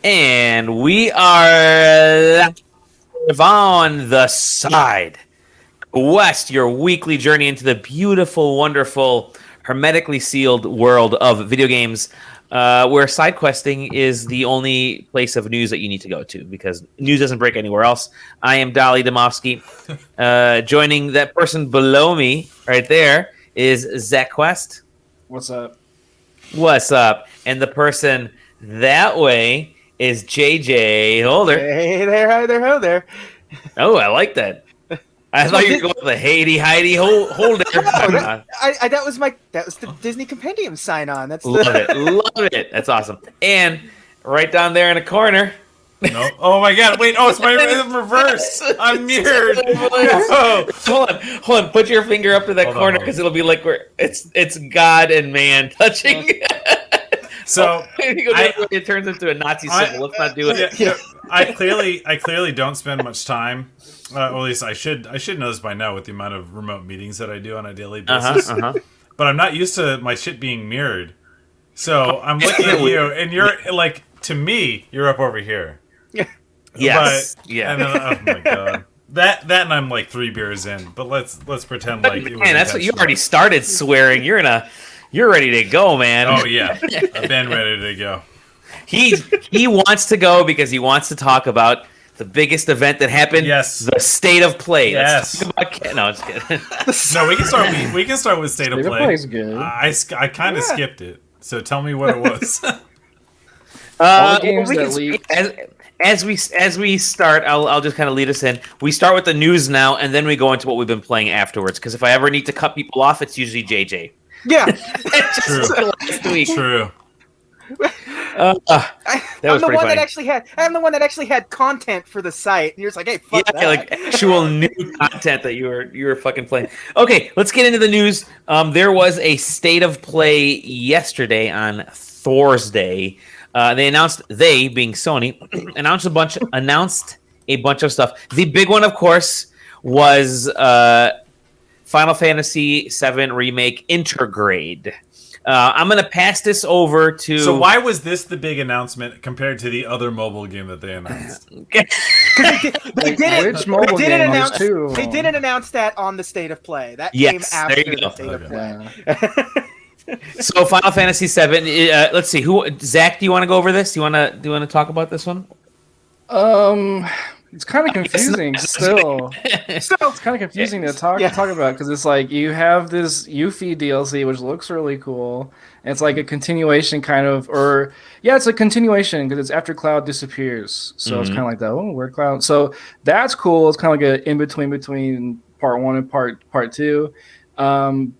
And we are on the side. West, your weekly journey into the beautiful, wonderful, hermetically sealed world of video games, where side questing is the only place of news that you need to go to because news doesn't break anywhere else. I am Dali Domofsky. Joining that person below me right there is SideQuest. What's up? What's up? And the person that way is JJ Holder. Hey there, hi there, ho there. Oh, I like that. I thought you were going with the Heidi Holder. That was the Disney Compendium sign on. Love it. That's awesome. And right down there in the corner. No. Oh my God! Wait. Oh, it's my reverse. I'm mirrored. No. Hold on. Put your finger up to that corner because it'll be like it's God and man touching. So it turns into a Nazi symbol. Let's not do it. Yeah. I clearly don't spend much time. Or at least I should know this by now with the amount of remote meetings that I do on a daily basis. But I'm not used to my shit being mirrored. So I'm looking at you, and you're like, to me, you're up over here. Yes. But, yeah. And then, oh my God. That and I'm like 3 beers in. But let's pretend like it was that's what you already started swearing. You're ready to go, man. Oh yeah, I've been ready to go. He wants to go because he wants to talk about the biggest event that happened. Yes, the state of play. Yes. No, I'm just kidding. No, we can start with state of play. Play is good. I kind of skipped it, so tell me what it was. All the games that leaked. As we start, I'll just kind of lead us in. We start with the news now, and then we go into what we've been playing afterwards. Because if I ever need to cut people off, it's usually JJ. Yeah, True. Last week. True. I'm the one that actually had content for the site, and you're just like, hey, fuck that. Like actual new content that you were fucking playing. Okay, let's get into the news. There was a state of play yesterday on Thursday. They being Sony, announced a bunch of stuff. The big one, of course, was Final Fantasy VII Remake Intergrade. I'm going to pass this over to... So why was this the big announcement compared to the other mobile game that they announced? They didn't announce that on the State of Play. That came after the State of Play. So Final Fantasy VII, let's see. Zach, do you want to go over this? Do you want to talk about this one? It's kind of confusing still. It's kind of confusing to talk about because it's like you have this Yuffie DLC which looks really cool. And it's like a continuation it's a continuation because it's after Cloud disappears. So it's kind of like that. Oh, where Cloud? So that's cool. It's kind of like an in between part 1 and part 2. So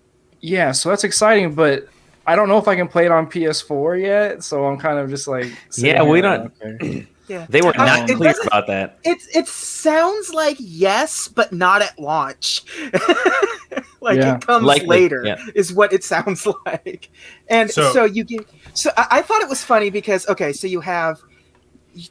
that's exciting, but I don't know if I can play it on PS4 yet. So I'm kind of just like, we don't. Okay. Yeah. They were not clear about that. It sounds like yes, but not at launch. It comes later is what it sounds like. And so you get. So I thought it was funny because so you have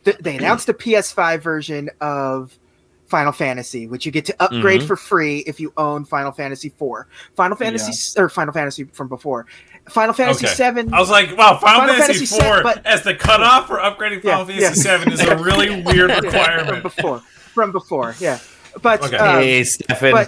they announced the PS5 version of Final Fantasy, which you get to upgrade for free if you own Final Fantasy 4. Final Fantasy from before. Final Fantasy 7. I was like, wow, Final Fantasy 4 as the cutoff for upgrading Final Fantasy 7 is a really weird requirement. From before, yeah. But hey, Stefan.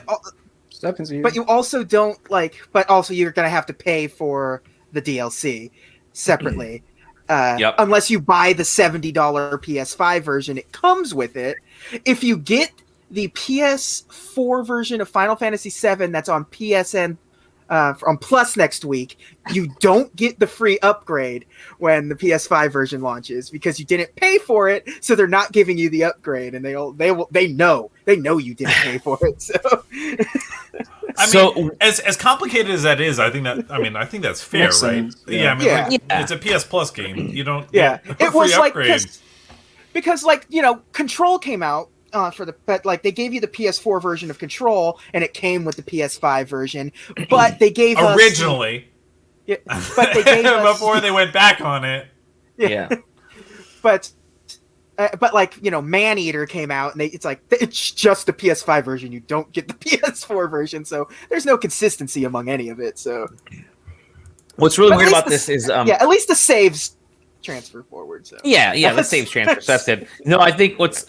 But you also don't but also you're gonna have to pay for the DLC separately. Unless you buy the $70 PS5 version, it comes with it. If you get the PS4 version of Final Fantasy VII that's on PSN on Plus next week, you don't get the free upgrade when the PS5 version launches because you didn't pay for it, so they're not giving you the upgrade, and they know you didn't pay for it. So, I mean, as complicated as that is, I think that's fair, Makes right? sense. It's a PS Plus game. You don't. It was upgrade. Because Control came out. They gave you the PS4 version of Control, and it came with the PS5 version. But they gave originally. But they gave us before they went back on it. Yeah. But Maneater came out, and it's just the PS5 version. You don't get the PS4 version, so there's no consistency among any of it. So, what's really weird about this is, at least the saves transfer forward. So yeah, the saves transfer. So that's good. No, I think what's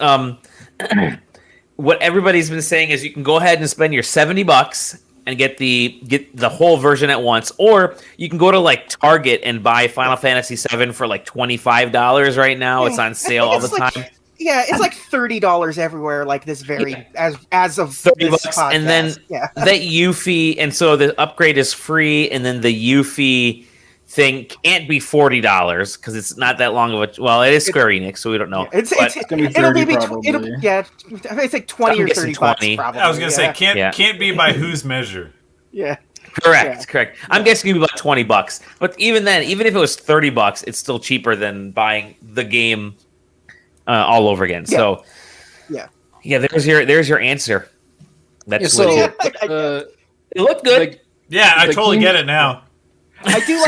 what everybody's been saying is you can go ahead and spend your $70 and get the whole version at once, or you can go to like Target and buy Final Fantasy VII for like $25 right now. It's on sale all the time. Yeah, it's like $30 everywhere. Like this as of $30, this podcast. And then that Yuffie, and so the upgrade is free, and then the Yuffie thing can't be $40 because it's not that long of a. Well, it is Square Enix, so we don't know. Yeah, it's gonna be 30 it's like 20 or 30 bucks. Probably. I was gonna say can't be by whose measure. Yeah. Correct. I'm guessing it'd be about $20. But even then, even if it was $30, it's still cheaper than buying the game all over again. Yeah. So there's your answer. That's legit. It looked good. I totally get it now. I do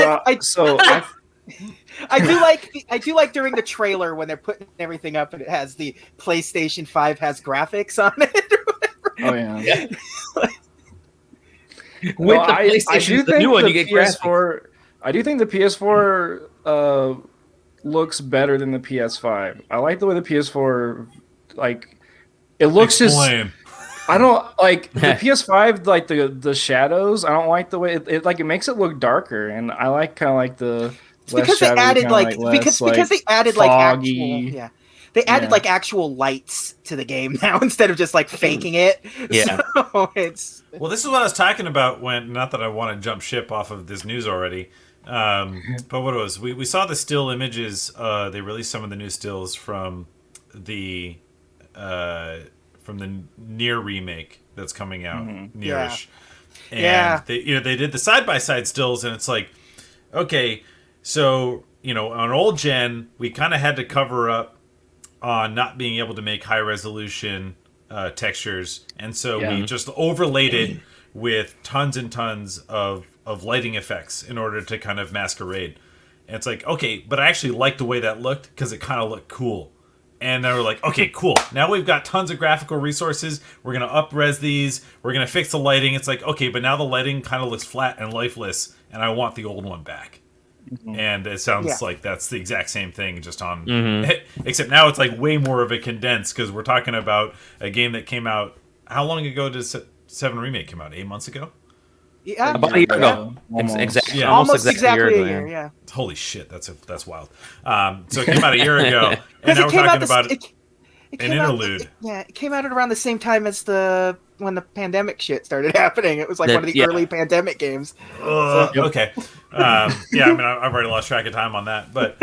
like during the trailer when they're putting everything up and it has the PlayStation 5 has graphics on it or whatever. Oh yeah. With the PlayStation, the new one, you get PS4. I do think the PS4 looks better than the PS5. I like the way the PS4 it looks Explain. I don't like the PS5, like the shadows. I don't like the way it makes it look darker, and I like kind of like the because they added because they added foggy, they added like actual lights to the game now instead of just like faking it. Yeah, so it's this is what I was talking about when. Not that I want to jump ship off of this news already, but what it was, we saw the still images. They released some of the new stills from the Nier remake that's coming out, Nierish. And they did the side-by-side stills, and it's like, okay, so, on old gen, we kind of had to cover up on not being able to make high-resolution textures, and so we just overlaid it with tons and tons of lighting effects in order to kind of masquerade. And it's like, okay, but I actually liked the way that looked because it kind of looked cool. And they were like, okay, cool. Now we've got tons of graphical resources. We're going to up-res these. We're going to fix the lighting. It's like, okay, but now the lighting kind of looks flat and lifeless, and I want the old one back. Mm-hmm. And it sounds like that's the exact same thing, just on... Mm-hmm. Except now it's like way more of a condensed, because we're talking about a game that came out... How long ago did 7 Remake come out? 8 months ago? Yeah, about a year ago. Almost exactly a year. Yeah. Holy shit, that's wild. So it came out a year ago, and now we're talking about an interlude. It came out at around the same time as when the pandemic shit started happening. It was like one of the early pandemic games. Okay. I mean, I've already lost track of time on that, but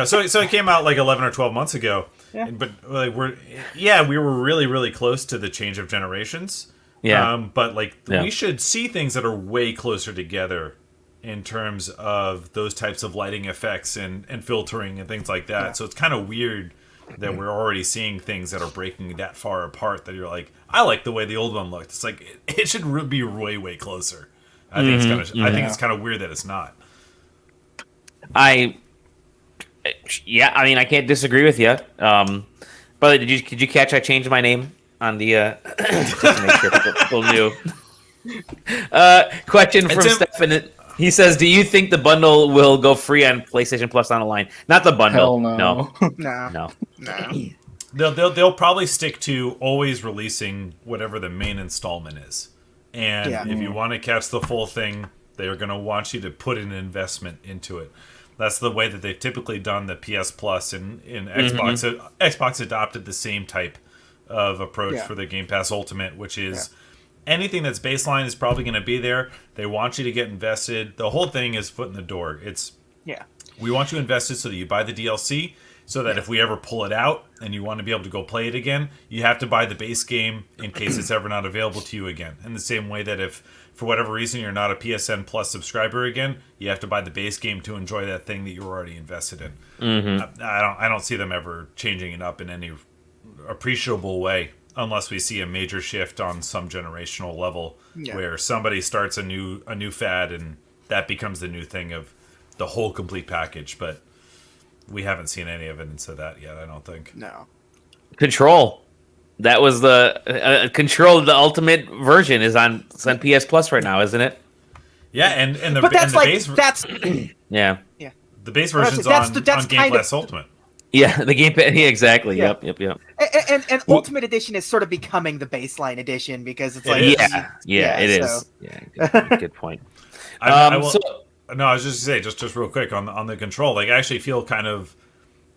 so it came out like 11 or 12 months ago. Yeah. But like we were really, really close to the change of generations. Yeah. But we should see things that are way closer together in terms of those types of lighting effects and filtering and things like that. Yeah. So it's kind of weird that we're already seeing things that are breaking that far apart that you're like, I like the way the old one looked. It's like it should be way closer. I think it's kind of weird that it's not. I mean, I can't disagree with you. But did you catch I changed my name on the just to make sure people knew. Question from Stefan. He says, "Do you think the bundle will go free on PlayStation Plus on the line? Not the bundle. Hell no. No. They'll probably stick to always releasing whatever the main installment is, and if you want to catch the full thing, they are going to want you to put an investment into it. That's the way that they've typically done the PS Plus in Xbox. Xbox adopted the same type of approach for the Game Pass Ultimate, which is anything that's baseline is probably going to be there. They want you to get invested. The whole thing is foot in the door. We want you invested so that you buy the DLC, so that if we ever pull it out and you want to be able to go play it again, you have to buy the base game in case it's ever not available to you again. In the same way that if for whatever reason you're not a PSN Plus subscriber again, you have to buy the base game to enjoy that thing that you're already invested in. Mm-hmm. I don't see them ever changing it up in any appreciable way unless we see a major shift on some generational level where somebody starts a new fad and that becomes the new thing of the whole complete package. But we haven't seen any evidence of that yet, I don't think. No. Control. That was the Control. The ultimate version is on PS Plus right now, isn't it? Yeah, and the but that's and the like base, that's the The base version's on Game Pass Ultimate. Yeah, the Game Pass. Yeah, exactly. Yeah. Yep. And Ultimate Edition is sort of becoming the baseline edition because it's like it is. Yeah, good point. I was just to say, just real quick on the Control. Like, I actually feel kind of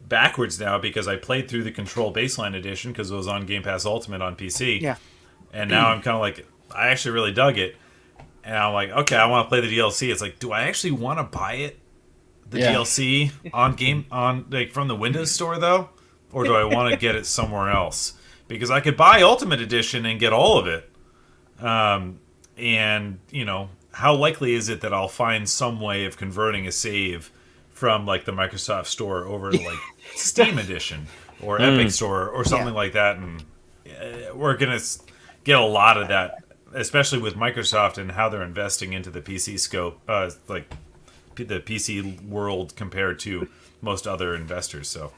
backwards now because I played through the Control baseline edition because it was on Game Pass Ultimate on PC. Yeah. And now I'm kind of like, I actually really dug it, and I'm like, okay, I want to play the DLC. It's like, do I actually want to buy it? The DLC from the Windows Store though, or do I want to get it somewhere else? Because I could buy Ultimate Edition and get all of it, and how likely is it that I'll find some way of converting a save from like the Microsoft Store over to like Steam Edition or Epic Store or something like that, and we're gonna get a lot of that, especially with Microsoft and how they're investing into the PC scope, like the PC world compared to most other investors. So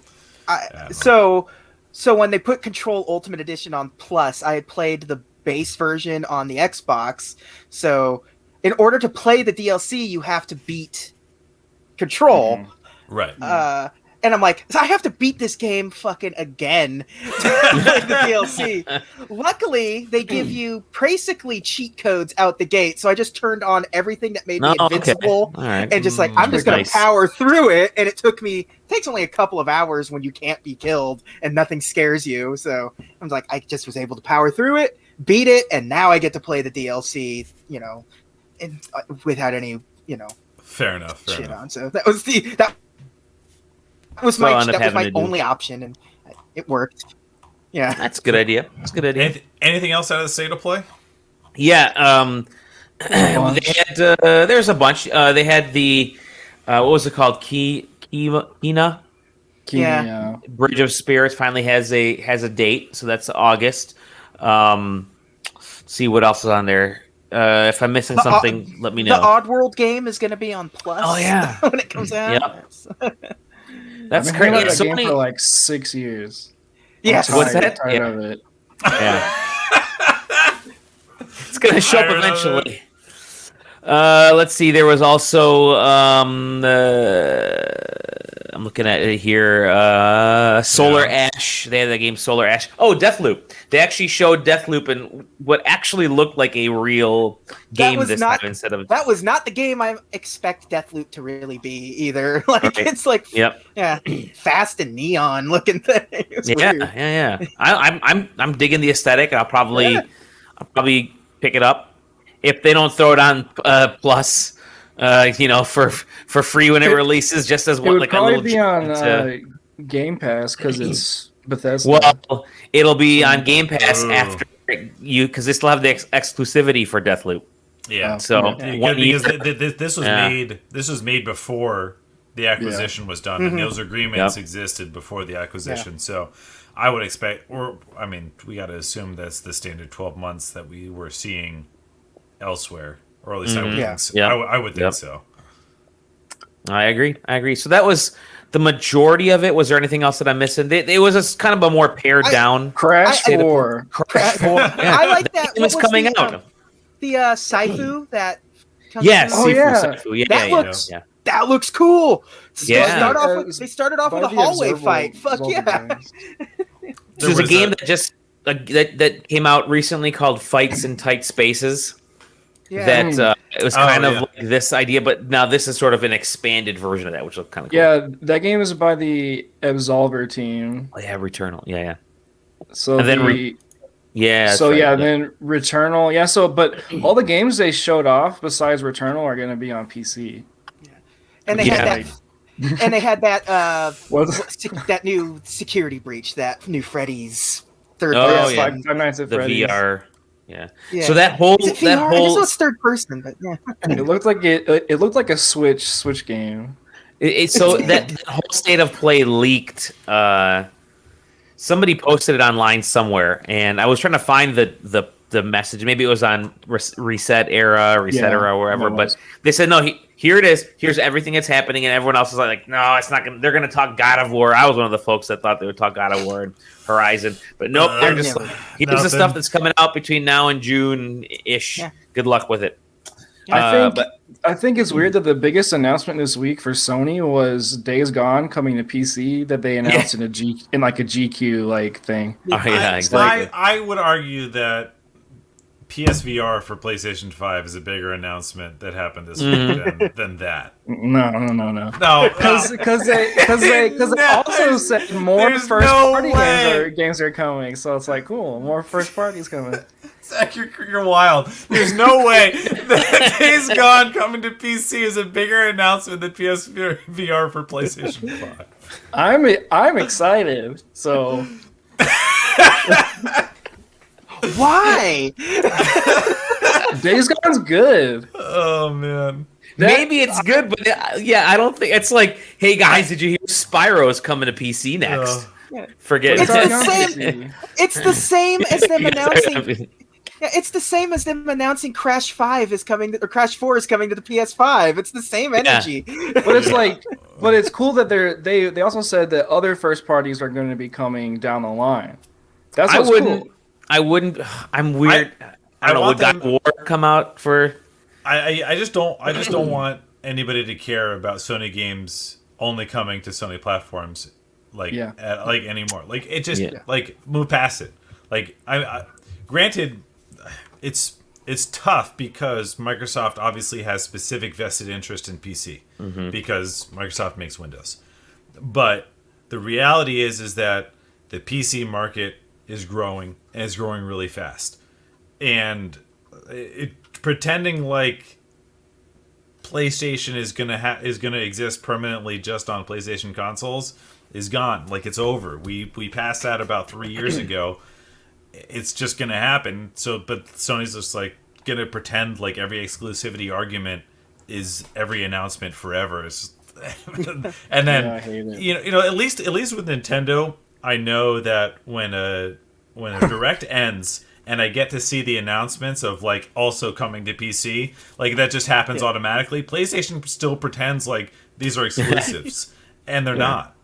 when they put Control Ultimate Edition on Plus, I had played the base version on the Xbox. So in order to play the DLC, you have to beat Control. Right. And I'm like, I have to beat this game fucking again to play the DLC. Luckily, they give you basically cheat codes out the gate. So I just turned on everything that made me invincible. Okay. Right. And just like, I'm just going to power through it. And it takes only a couple of hours when you can't be killed and nothing scares you. So I was like, I just was able to power through it, beat it, and now I get to play the DLC, and without any, fair enough. On. So that was my only option, and it worked. Yeah, that's a good idea. Anything else out of the state of play? Yeah, they had. There's a bunch. They had the what was it called? Kina. Yeah. Bridge of Spirits finally has a date, so that's August. Let's see what else is on there. If I'm missing something, let me know. The Oddworld game is going to be on Plus. Oh yeah, when it comes out. Yep. That's crazy. It's game for like 6 years. Yes. What's that? Of it. Yeah. It's gonna show up eventually. Let's see. There was also I'm looking at it here. Solar Ash. They had the game Solar Ash. Oh, Deathloop. They actually showed Deathloop in what actually looked like a real game this time instead of. That was not the game I expect Deathloop to really be either. Like it's like fast and neon looking thing. Yeah. I'm digging the aesthetic, and I'll probably pick it up if they don't throw it on Plus. For free when it releases, just as one. It would probably be on Game Pass because it's Bethesda. Well, it'll be on Game Pass after you, because they still have the exclusivity for Deathloop. Yeah. So because this was made before the acquisition was done, and those agreements existed before the acquisition. So I would expect, we got to assume that's the standard 12 months that we were seeing elsewhere. Or at least I would think so. I would think so. I agree. So that was the majority of it. Was there anything else that I'm missing? It was kind of a more pared down Crash 4. I like that. It was coming out. The Saifu that. Saifu. That looks cool. They started off with a hallway fight. Fuck yeah. There's a game that came out recently called Fights in Tight Spaces. That it was kind of like this idea, but now this is sort of an expanded version of that, which looked kind of cool. Yeah, that game is by the Absolver team. Oh, yeah, Returnal. Yeah. So and then then Returnal. Yeah, so but all the games they showed off besides Returnal are going to be on PC. Yeah. And they had that. And they had that that new security breach, that new Freddy's third person. Five Nights at Freddy's. The VR. Yeah. So that whole I guess it's third person, but it looked like it looked like a Switch game. So that whole state of play leaked. Somebody posted it online somewhere, and I was trying to find the message. Maybe it was on Reset Era, or wherever. But they said no. Here it is. Here's everything that's happening, and everyone else is like, no, it's not. They're going to talk God of War. I was one of the folks that thought they would talk God of War and Horizon, but nope. They're just like, here's the stuff that's coming out between now and June-ish. Yeah. Good luck with it. I think it's weird that the biggest announcement this week for Sony was Days Gone coming to PC that they announced in a GQ like thing. Oh, yeah, exactly. I would argue that PSVR for PlayStation 5 is a bigger announcement that happened this week than that. No. Because they also said more first party games are coming, so it's like cool, more first parties coming. Zach, you're wild. There's no way that Days Gone coming to PC is a bigger announcement than PSVR for PlayStation 5. I'm excited. So why? Days Gone's good. Oh man. Maybe it's good, but I don't think it's like, hey guys, did you hear Spyro's coming to PC next? Forget it's it. the same. It's the same as them announcing. Yeah, it's the same as them announcing Crash 5 is coming, or Crash 4 is coming to the PS5. It's the same energy. Yeah. But it's like, but it's cool that they also said that other first parties are going to be coming down the line. That's what's cool. I'm weird. I don't know. Would God of War come out for? I just don't want anybody to care about Sony games only coming to Sony platforms anymore. Like it just like move past it. Like I granted, it's tough because Microsoft obviously has specific vested interest in PC because Microsoft makes Windows. But the reality is that the PC market is growing and is growing really fast. And pretending like PlayStation is gonna exist permanently just on PlayStation consoles is gone. Like it's over. We passed that about 3 years ago. It's just gonna happen. So, but Sony's just like gonna pretend like every exclusivity argument is every announcement forever. And then I hate it. you know at least with Nintendo, I know that when a direct ends and I get to see the announcements of like also coming to PC, like that just happens automatically. PlayStation still pretends like these are exclusives, and they're not.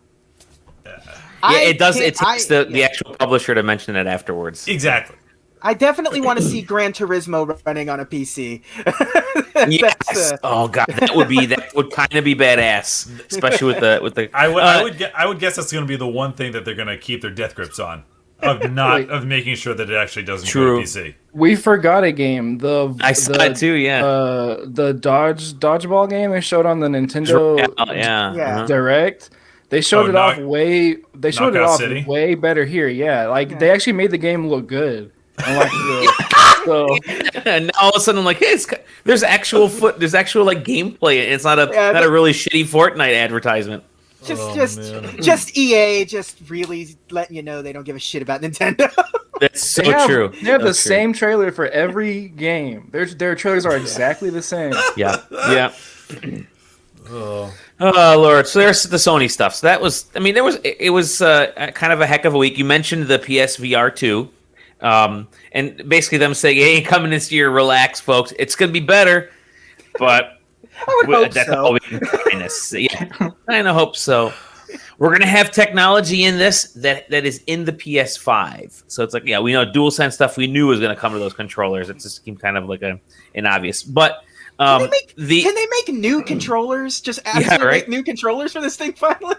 It does. It takes the actual publisher to mention it afterwards. Exactly. I definitely want to see Gran Turismo running on a PC. Yes. Oh god, that would kind of be badass, especially with the. I would guess that's going to be the one thing that they're going to keep their death grips on, of making sure that it actually doesn't go to PC. We forgot a game. I saw it too. Yeah. The dodgeball game they showed on the Nintendo Direct. They showed it off way. They showed it off way better here. Yeah, they actually made the game look good. And now all of a sudden I'm like, hey, there's actual like gameplay. It's not a really shitty Fortnite advertisement. Just EA just really letting you know they don't give a shit about Nintendo. That's so true. They have the same trailer for every game. Their trailers are exactly the same. Yeah. Oh Lord! So there's the Sony stuff. So that was, it was kind of a heck of a week. You mentioned the PSVR 2, and basically them saying, "Hey, coming this year, relax, folks. It's gonna be better." But I would hope that's so. all we can kind of see. Kind of hope so. We're gonna have technology in this that is in the PS5. So it's like, we know DualSense stuff we knew was gonna come to those controllers. It just seemed kind of like an obvious, but. Can they make new controllers? Just make new controllers for this thing finally?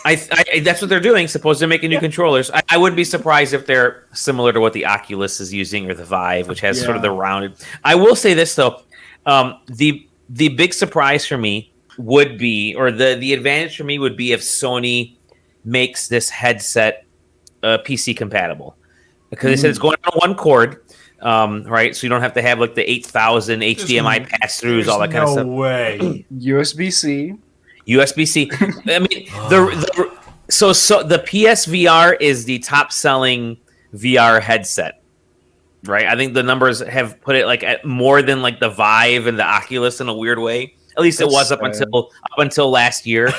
I that's what they're doing. Suppose they're making new controllers. I wouldn't be surprised if they're similar to what the Oculus is using or the Vive, which has sort of the rounded. I will say this though, the big surprise for me would be, or the advantage for me would be if Sony makes this headset PC compatible, because they said it's going on one cord. Right, so you don't have to have like the 8,000 HDMI pass-throughs, all that kind of stuff. No way. USB-C. I mean, so the PSVR is the top-selling VR headset, right? I think the numbers have put it like at more than like the Vive and the Oculus in a weird way. At least it was up until last year.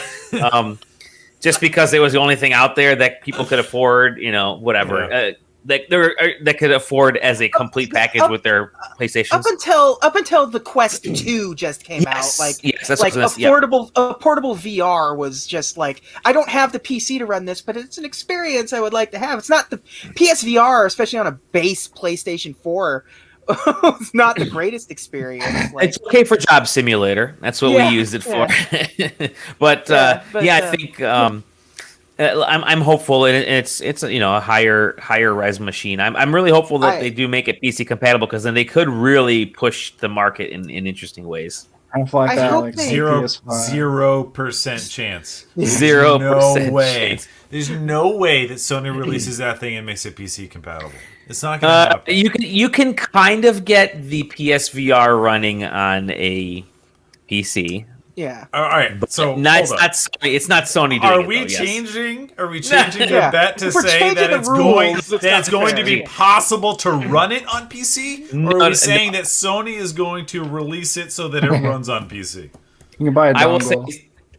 Just because it was the only thing out there that people could afford, whatever. Yeah. That could afford as a complete package with their PlayStation. Up until the Quest 2 just came out, a portable VR was just like, I don't have the PC to run this, but it's an experience I would like to have. It's not the PSVR, especially on a base PlayStation 4, was not the greatest experience. Like, it's okay for Job Simulator. That's what we used it for. but I think I'm hopeful, and it's a higher res machine. I'm really hopeful that they do make it PC compatible, because then they could really push the market in interesting ways. I hope 0% chance. 0%. No way. There's no way that Sony releases that thing and makes it PC compatible. It's not going to happen. You can kind of get the PSVR running on a PC. Yeah. All right. So it's not Sony doing Are it, we though, changing? Are we changing the bet to say that it's going to be possible to run it on PC? Or are we saying that Sony is going to release it so that it runs on PC? You can buy a dongle.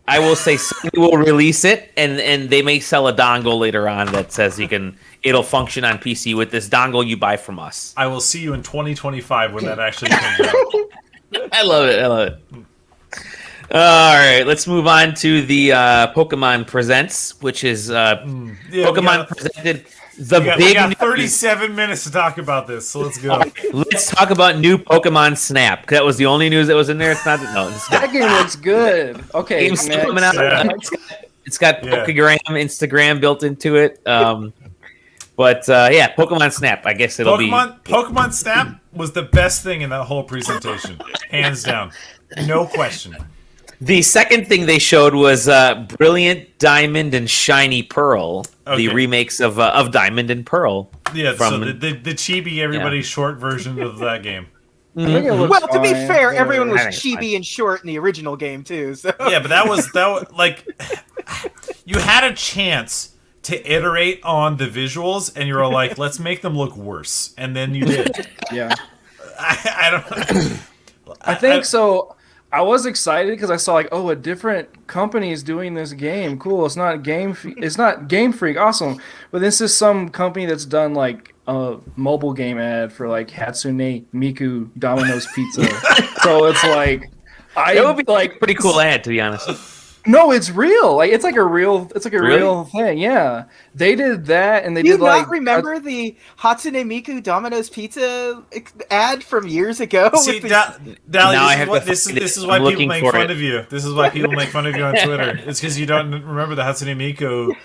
I will say Sony will release it, and they may sell a dongle later on that says it'll function on PC with this dongle you buy from us. I will see you in 2025 when that actually comes out. I love it. All right, let's move on to the Pokemon Presents, which is Pokemon presented. We got 37 minutes to talk about this, so let's go. Right, let's talk about new Pokemon Snap. That was the only news that was in there. It's not. No, that game looks good. Okay, game's coming out. It's got Pokegram, Instagram built into it. But Pokemon Snap. I guess it'll be Pokemon Snap was the best thing in that whole presentation, hands down, no question. The second thing they showed was Brilliant Diamond and Shiny Pearl, the remakes of Diamond and Pearl. Yeah, so the chibi everybody short version of that game. Well, to be fair, everyone was chibi and short in the original game too. So. Yeah, but that was like you had a chance to iterate on the visuals, and you were like, "Let's make them look worse," and then you did. Yeah, I don't. I think so. I was excited because I saw a different company is doing this game. Cool. It's not Game Freak. Awesome. But this is some company that's done like a mobile game ad for like Hatsune Miku Domino's Pizza. So it's like it would be like pretty cool ad, to be honest. No, it's real. Like it's like a real thing. Yeah, they did that, and they did like. Do you not remember the Hatsune Miku Domino's Pizza ad from years ago? See, this is why people make fun of you. This is why people make fun of you on Twitter. It's because you don't remember the Hatsune Miku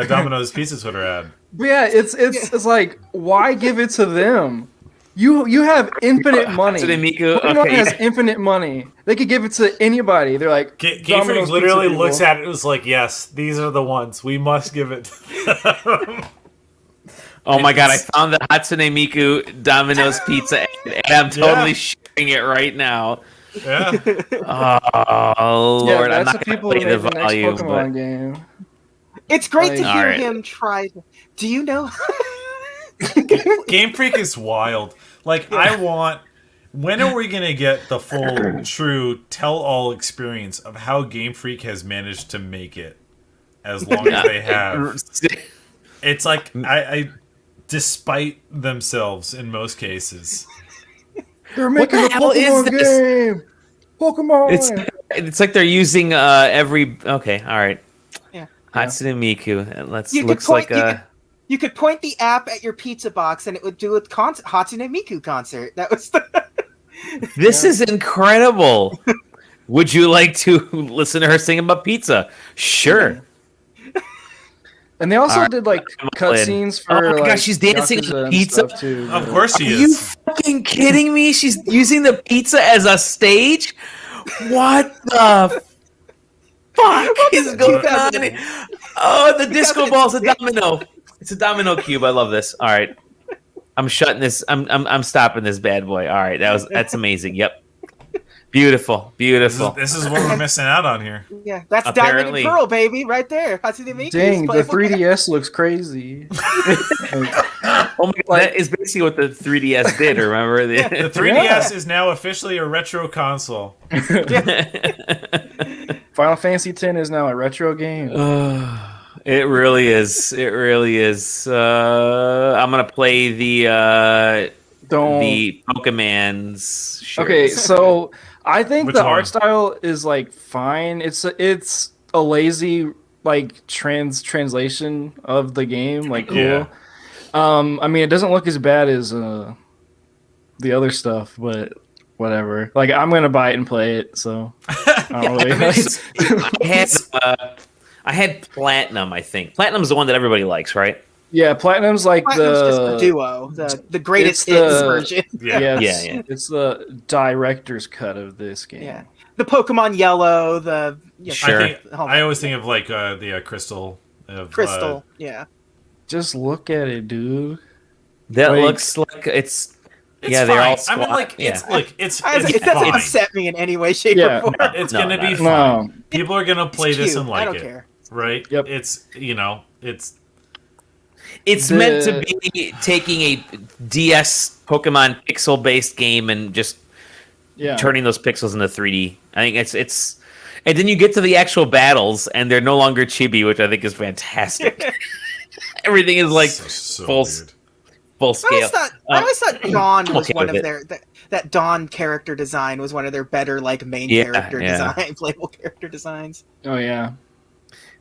Domino's Pizza Twitter ad. But yeah, it's like, why give it to them? You have infinite money. Pokemon has infinite money. They could give it to anybody. They're like, Game Freak literally looks at it and was like, yes, these are the ones. We must give it to them. Oh my god, I found the Hatsune Miku Domino's Pizza ad, and I'm totally sharing it right now. Yeah. Oh, Lord. That's what people play the volume, next Pokemon game. It's great to hear him try. Do you know? Game Freak is wild. Like, when are we going to get the full, true, tell-all experience of how Game Freak has managed to make it as long as they have? It's like, I despite themselves in most cases. They're making a Pokemon game! Pokemon! It's like they're using every... Okay, alright. Yeah. Hatsune Miku. You could point the app at your pizza box, and it would do a Hatsune Miku concert. That was This is incredible. Would you like to listen to her sing about pizza? Sure. And they also did like cutscenes for. Oh my gosh, she's dancing on pizza too. Of course she is. Are you fucking kidding me? She's using the pizza as a stage? What the fuck is going on? Oh, the disco ball's a domino. It's a domino cube. I love this. All right, I'm shutting this. I'm stopping this bad boy. All right, that's amazing. Yep, beautiful. This is what we're missing out on here. Yeah, that's Diamond and Pearl, baby, right there. Dang, the 3DS looks ccrazy. Oh my god, that is basically what the 3DS did. Remember the 3DS is now officially a retro console. Final Fantasy X is now a retro game. It really is. I'm gonna play the Pokemans. Sure. Okay, so I think the art style is like fine. It's a lazy like translation of the game. Like cool. Yeah. I mean, it doesn't look as bad as the other stuff, but whatever. Like, I'm gonna buy it and play it. So I don't really. I had Platinum. I think Platinum's the one that everybody likes, right? Yeah, Platinum's like Platinum's just the duo, the greatest hits version. Yeah. It's the director's cut of this game. Yeah, the Pokemon Yellow, Sure. I always think of like the Crystal. Crystal, yeah. Just look at it, dude. That looks like it's they're all I mean, like, yeah. It doesn't upset me in any way, shape, or form. No, it's gonna be fun. People are gonna play this and like I don't it. care. Right? Yep. It's meant to be taking a DS Pokemon pixel-based game and just turning those pixels into 3D. I think it's and then you get to the actual battles and they're no longer chibi, which I think is fantastic. Everything is like full scale. I always thought Dawn was one of their that Dawn character design was one of their better like main character design, playable character designs. Oh yeah.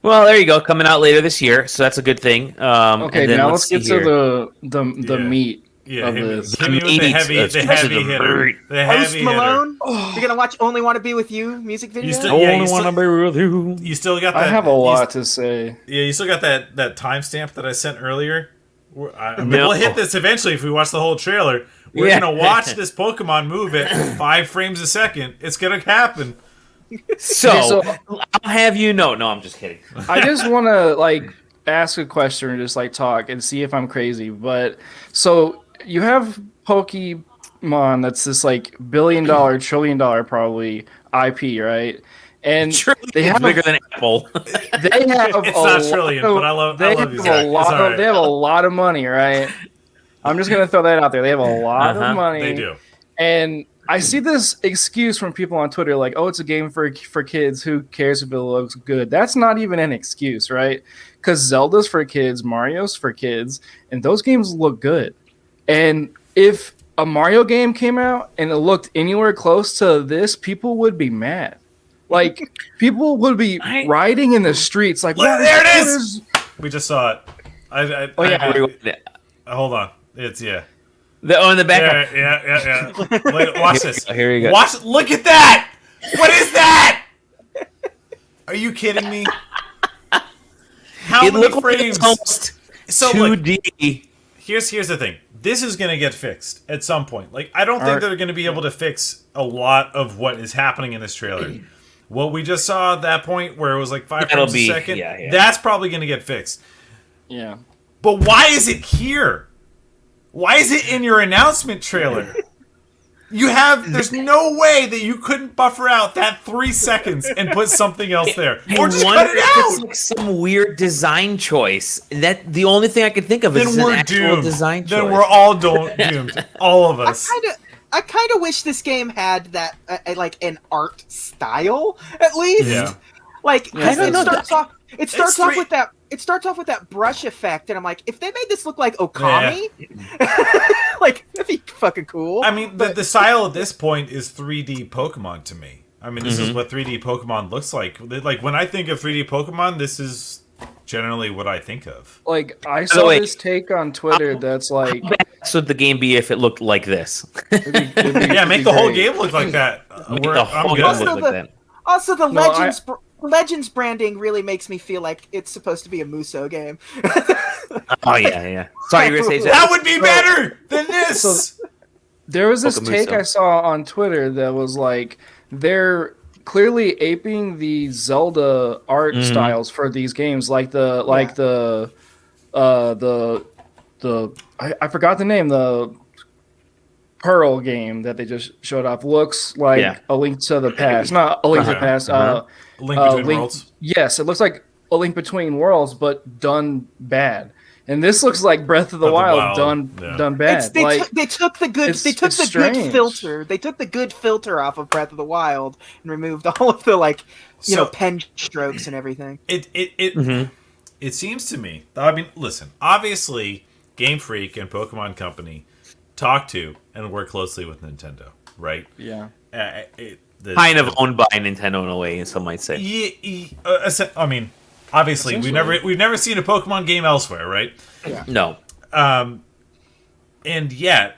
Well, there you go. Coming out later this year, so that's a good thing. Okay, now let's get to the meat of this. The heavy hitter. Post Malone. You're gonna watch "Only Want to Be with You" music video. Only want to be with you. You still got that. I have a lot to say. Yeah, you still got that timestamp that I sent earlier. We'll hit this eventually if we watch the whole trailer. We're gonna watch this Pokemon move at 5 frames a second. It's gonna happen. So I'll have you know. No, I'm just kidding. I just want to like ask a question and just like talk and see if I'm crazy. But so you have Pokemon that's this like $1 billion, $1 trillion probably IP, right? And they have bigger than Apple. They have it's not trillion, but I love these guys. They have a lot of money, right? I'm just gonna throw that out there. They have a lot of money. They do. And I see this excuse from people on Twitter like, oh, it's a game for kids. Who cares if it looks good? That's not even an excuse, right? Because Zelda's for kids, Mario's for kids, and those games look good. And if a Mario game came out and it looked anywhere close to this, people would be mad. Like, people would be riding in the streets like, there it is! We just saw it. Hold on. It's, in the back. Yeah. Watch this. Here you go. Look at that! What is that? Are you kidding me? How many frames? Almost 2D. Here's the thing. This is going to get fixed at some point. Like, I don't think they're going to be able to fix a lot of what is happening in this trailer. What we just saw at that point where it was like 5 frames a second, that's probably going to get fixed. Yeah. But why is it here? Why is it in your announcement trailer? There's no way that you couldn't buffer out that 3 seconds and put something else there. Or just cut it out! It's like some weird design choice. That the only thing I can think of is an actual design choice. Then we're all doomed. All of us. I kind of wish this game had that, like, an art style, at least. Yeah. Like, it starts off with that. It starts off with that brush effect, and I'm like, if they made this look like Okami, like, that'd be fucking cool. I mean, the style at this point is 3D Pokemon to me. I mean, this is what 3D Pokemon looks like. Like, when I think of 3D Pokemon, this is generally what I think of. Like, I saw this take on Twitter that's like... How bad would the game be if it looked like this? Make the whole game look like that. Also, the Legends branding really makes me feel like it's supposed to be a Musou game. Oh, yeah. Sorry, you were going to say that would be better than this! So, there was this take I saw on Twitter that was like, they're clearly aping the Zelda art styles for these games, like I forgot the name, the Pearl game that they just showed off looks like A Link to the Past. Not A Link to the Past. Link Between Worlds. Yes, it looks like A Link Between Worlds, but done bad. And this looks like Breath of the Wild done bad. They took the good filter. They took the good filter off of Breath of the Wild and removed all of the pen strokes and everything. It seems to me. I mean, listen. Obviously, Game Freak and Pokemon Company talk to and work closely with Nintendo, right? Yeah. Kind of owned by Nintendo in a way, some might say. I mean, obviously, we've never seen a Pokemon game elsewhere, right? Yeah. No. And yet,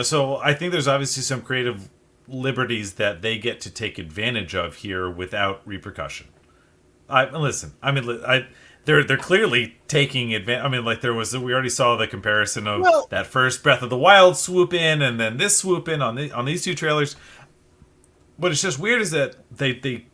So I think there's obviously some creative liberties that they get to take advantage of here without repercussion. They're clearly taking advantage. I mean, like we already saw the comparison of that first Breath of the Wild swoop in, and then this swoop in on these two trailers. What is just weird is that they,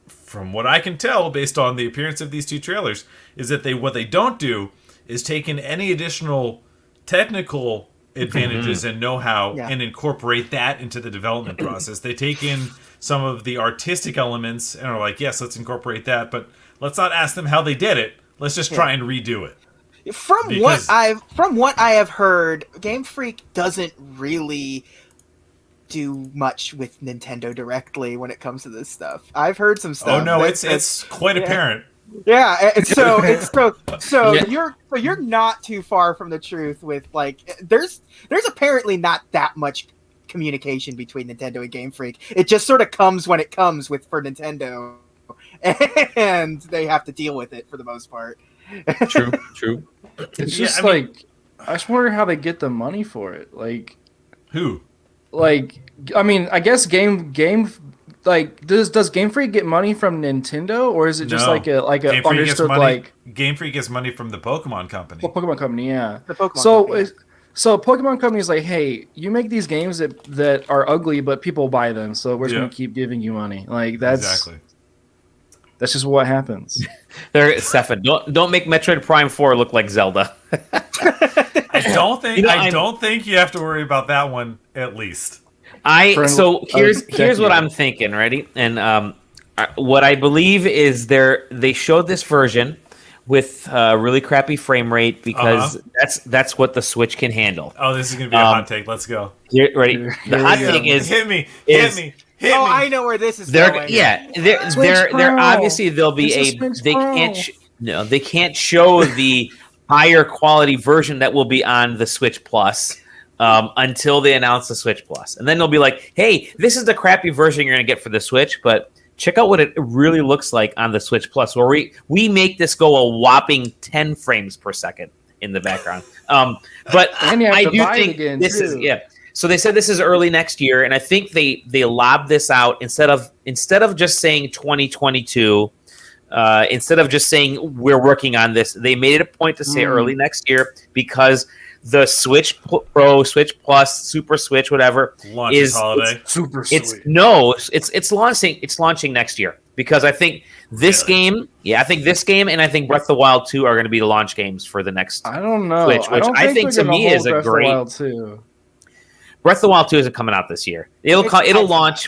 from what I can tell, based on the appearance of these two trailers, is that what they don't do is take in any additional technical advantages and know-how and incorporate that into the development process. They take in some of the artistic elements and are like, yes, let's incorporate that, but let's not ask them how they did it. Let's just try and redo it. From what I have heard, Game Freak doesn't really do much with Nintendo directly when it comes to this stuff. I've heard some stuff. Oh no, it's quite apparent. Yeah, so you're not too far from the truth with like there's apparently not that much communication between Nintendo and Game Freak. It just sort of comes when it comes for Nintendo, and they have to deal with it for the most part. True. It's just I just wonder how they get the money for it. Like who? Like, I mean, I guess does Game Freak get money from Nintendo, or is it just like a understood like Game Freak gets money from the Pokemon Company? Well, Pokemon Company, yeah. The Pokemon Company. So Pokemon Company is like, hey, you make these games that are ugly, but people buy them, so we're just gonna keep giving you money. Like that's just what happens. Stefan, don't make Metroid Prime 4 look like Zelda. I don't think you have to worry about that one at least. Here's what I'm thinking, ready? And what I believe is they showed this version with really crappy frame rate because that's what the Switch can handle. Oh, this is gonna be a hot take. Let's go. Ready? The hot take is hit me. I know where this is going. Yeah, they're obviously there'll be they can't show the higher quality version that will be on the Switch Plus until they announce the Switch Plus. And then they'll be like, hey, this is the crappy version you're going to get for the Switch, but check out what it really looks like on the Switch Plus, where we make this go a whopping 10 frames per second in the background. But I do think this is So they said this is early next year, and I think they lobbed this out instead of just saying 2022. Instead of just saying we're working on this, they made it a point to say early next year because the Switch Pro, Switch Plus, Super Switch, whatever launches holiday. It's launching next year because I think this game, and I think Breath of the Wild 2 are going to be the launch games for the next. I don't know. Switch, which I think to me is a great. Breath of the Wild 2 isn't coming out this year. It'll launch.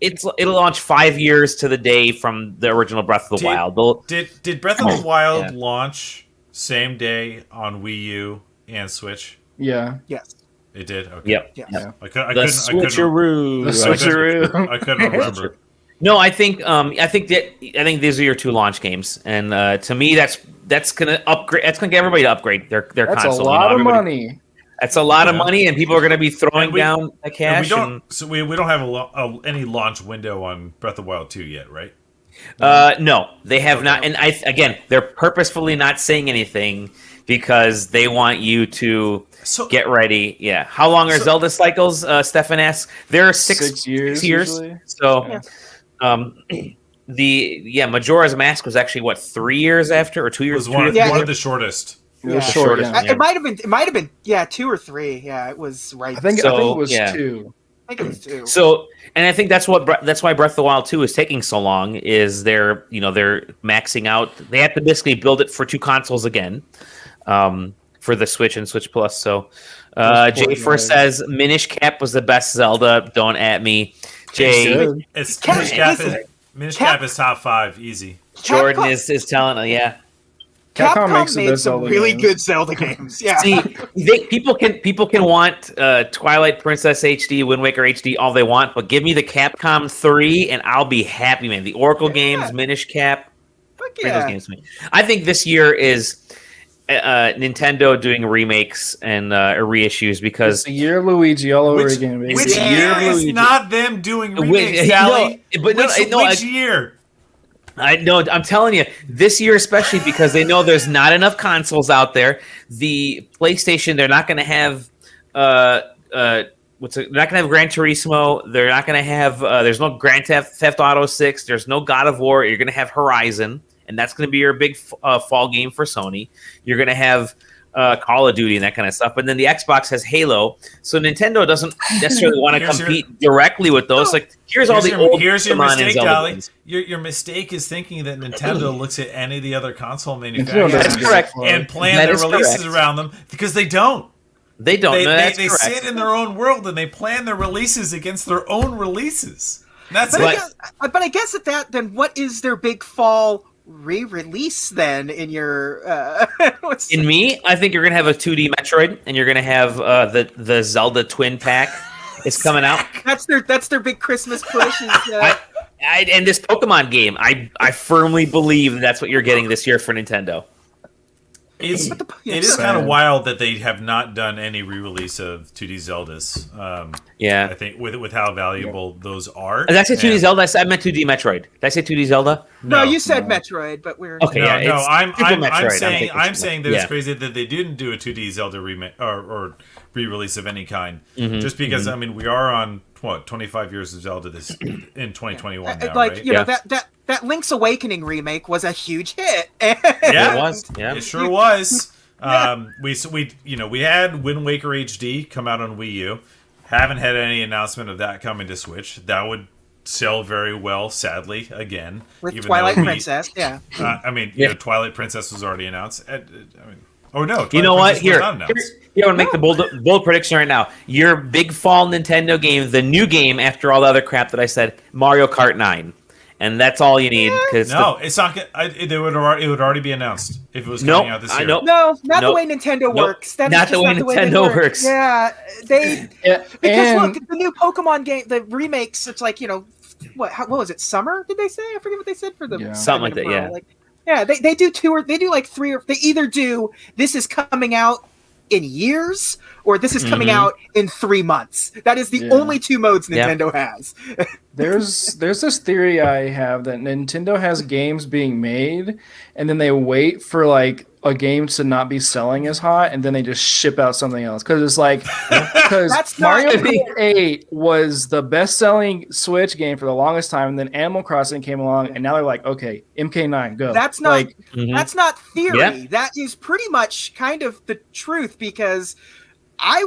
It'll launch 5 years to the day from the original Breath of the Wild. Did Breath of the Wild launch same day on Wii U and Switch? Yeah. Yes. It did. Okay. Yep. Yeah. I couldn't. The switcheroo. I couldn't remember. No, I think these are your two launch games, and to me, that's gonna upgrade. That's gonna get everybody to upgrade their console. That's a lot of money. That's a lot of money, and people are going to be throwing down the cash. We don't have any launch window on Breath of the Wild 2 yet, right? No, they have not. And they're purposefully not saying anything because they want you to get ready. Yeah. How long are Zelda cycles? Stefan asks. They're six years. So, Majora's Mask was actually 3 years after or 2 years? It was one of the shortest. It might have been 2 or 3. Yeah, it was right. I think it was 2. I think it was 2. So, and I think that's why Breath of the Wild 2 is taking so long. Is they're maxing out. They have to basically build it for 2 consoles again, for the Switch and Switch Plus. So, Jay first says Minish Cap was the best Zelda. Don't at me, Jay. Minish Cap is top 5, easy. Jordan is telling Capcom made some really good Zelda games. Yeah. See, people can want Twilight Princess HD, Wind Waker HD, all they want, but give me the Capcom 3, and I'll be happy, man. The Oracle games, Minish Cap, bring those games to me. I think this year is Nintendo doing remakes and reissues because it's the year Luigi all over again. Baby. Which year is not them doing remakes, Sally? Which year? I know. I'm telling you, this year especially because they know there's not enough consoles out there. The PlayStation, they're not going to have They're not gonna have Gran Turismo. They're not gonna have. There's no Grand Theft Auto 6. There's no God of War. You're gonna have Horizon, and that's gonna be your big fall game for Sony. You're gonna have Call of Duty and that kind of stuff. But then the Xbox has Halo, so Nintendo doesn't necessarily want to compete directly with those. Like here's all the old. Here's your mistake, Dolly. Your mistake is thinking that Nintendo looks at any of the other console manufacturers and plan their releases around them, because they don't. They don't. They sit in their own world and they plan their releases against their own releases. But I guess at that, then what is their big fall re-release then in your? In me, I think you're gonna have a 2D Metroid, and you're gonna have the Zelda Twin Pack. It's coming out. That's their big Christmas push. And this Pokemon game, I firmly believe that's what you're getting this year for Nintendo. It is kind of wild that they have not done any re-release of 2D Zeldas. I think with how valuable those are. Did I say 2D Zelda? I meant 2D Metroid. Did I say 2D Zelda? No, you said Metroid, but we're okay. I'm saying that it's crazy that they didn't do a 2D Zelda remake or re-release of any kind. Just because I mean we are on 25 years of Zelda in 2021 now, like right? you know that Link's Awakening remake was a huge hit. Yeah, it was. Yeah, it sure was. We had Wind Waker HD come out on Wii U. Haven't had any announcement of that coming to Switch. That would sell very well, sadly, again. With Twilight Princess, yeah. Twilight Princess was already announced. Twilight you know what? Princess Here, I'm going to make the bold prediction right now. Your big fall Nintendo game, the new game after all the other crap that I said, Mario Kart 9. And that's all you need. It's not. It would already be announced if it was coming out this year. No, not the way Nintendo works. That's not the way Nintendo works. Yeah, because look, the new Pokemon game, the remakes. It's like what was it? Summer? Did they say? I forget what they said for the something like that. Yeah, they do they do like 3 or they either do this is coming out in years or this is coming out in 3 months. That is the only 2 modes Nintendo has. There's this theory I have that Nintendo has games being made and then they wait for like a game to not be selling as hot and then they just ship out something else. Because it's like Mario Kart 8 was the best-selling Switch game for the longest time, and then Animal Crossing came along, and now they're like, okay, MK9, go. That's not that's not theory. Yeah. That is pretty much kind of the truth, because I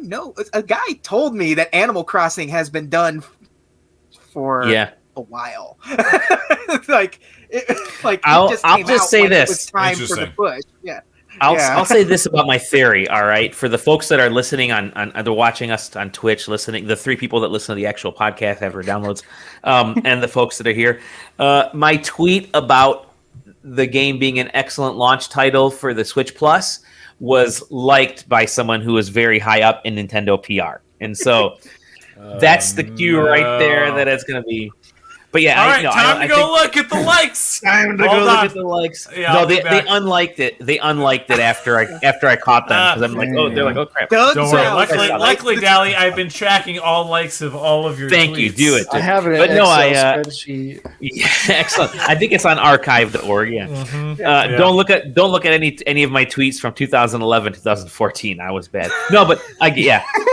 know a guy told me that Animal Crossing has been done for a while. I'll just say this. It was time for the push. Yeah. I'll say this about my theory. All right, for the folks that are listening they're watching us on Twitch, listening, the 3 people that listen to the actual podcast after downloads, and the folks that are here, my tweet about the game being an excellent launch title for the Switch Plus was liked by someone who was very high up in Nintendo PR, and so that's the cue right there that it's going to be. But yeah, time to go look at the likes. Time to go look at the likes. Yeah, no, they unliked it. They unliked it after I caught them, because I'm like, they're like, oh crap. Don't worry. Luckily, Dally, I've been tracking all likes of all of your. Thank tweets. you. Do it. I have it. But spreadsheet. Yeah, excellent. I think it's on archive.org. Yeah. Don't look at any of my tweets from 2011, 2014. I was bad. No, but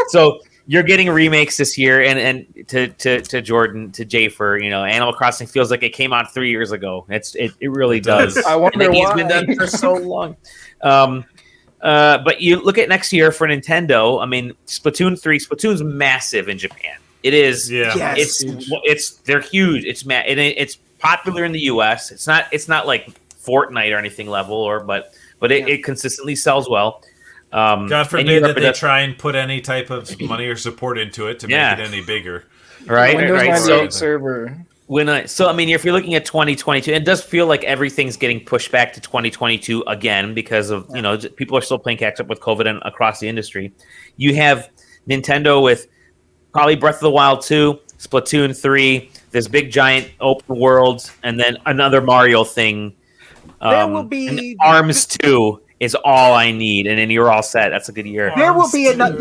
So. You're getting remakes this year, and to Jordan, to Jafer, Animal Crossing feels like it came out 3 years ago. It really does. I wonder why. It's been done for so long. But you look at next year for Nintendo. I mean, Splatoon 3. Splatoon's massive in Japan. It is. Yeah. Yes. They're huge. It's popular in the U.S. It's not like Fortnite or anything level, but it consistently sells well. God forbid that they try and put any type of money or support into it to make it any bigger. Right. Windows 98 server. If you're looking at 2022, it does feel like everything's getting pushed back to 2022 again because of people are still playing catch up with COVID and across the industry. You have Nintendo with probably Breath of the Wild 2, Splatoon 3, this big giant open world, and then another Mario thing. There will be ARMS 2. Is all I need, and then you're all set. That's a good year. There will be another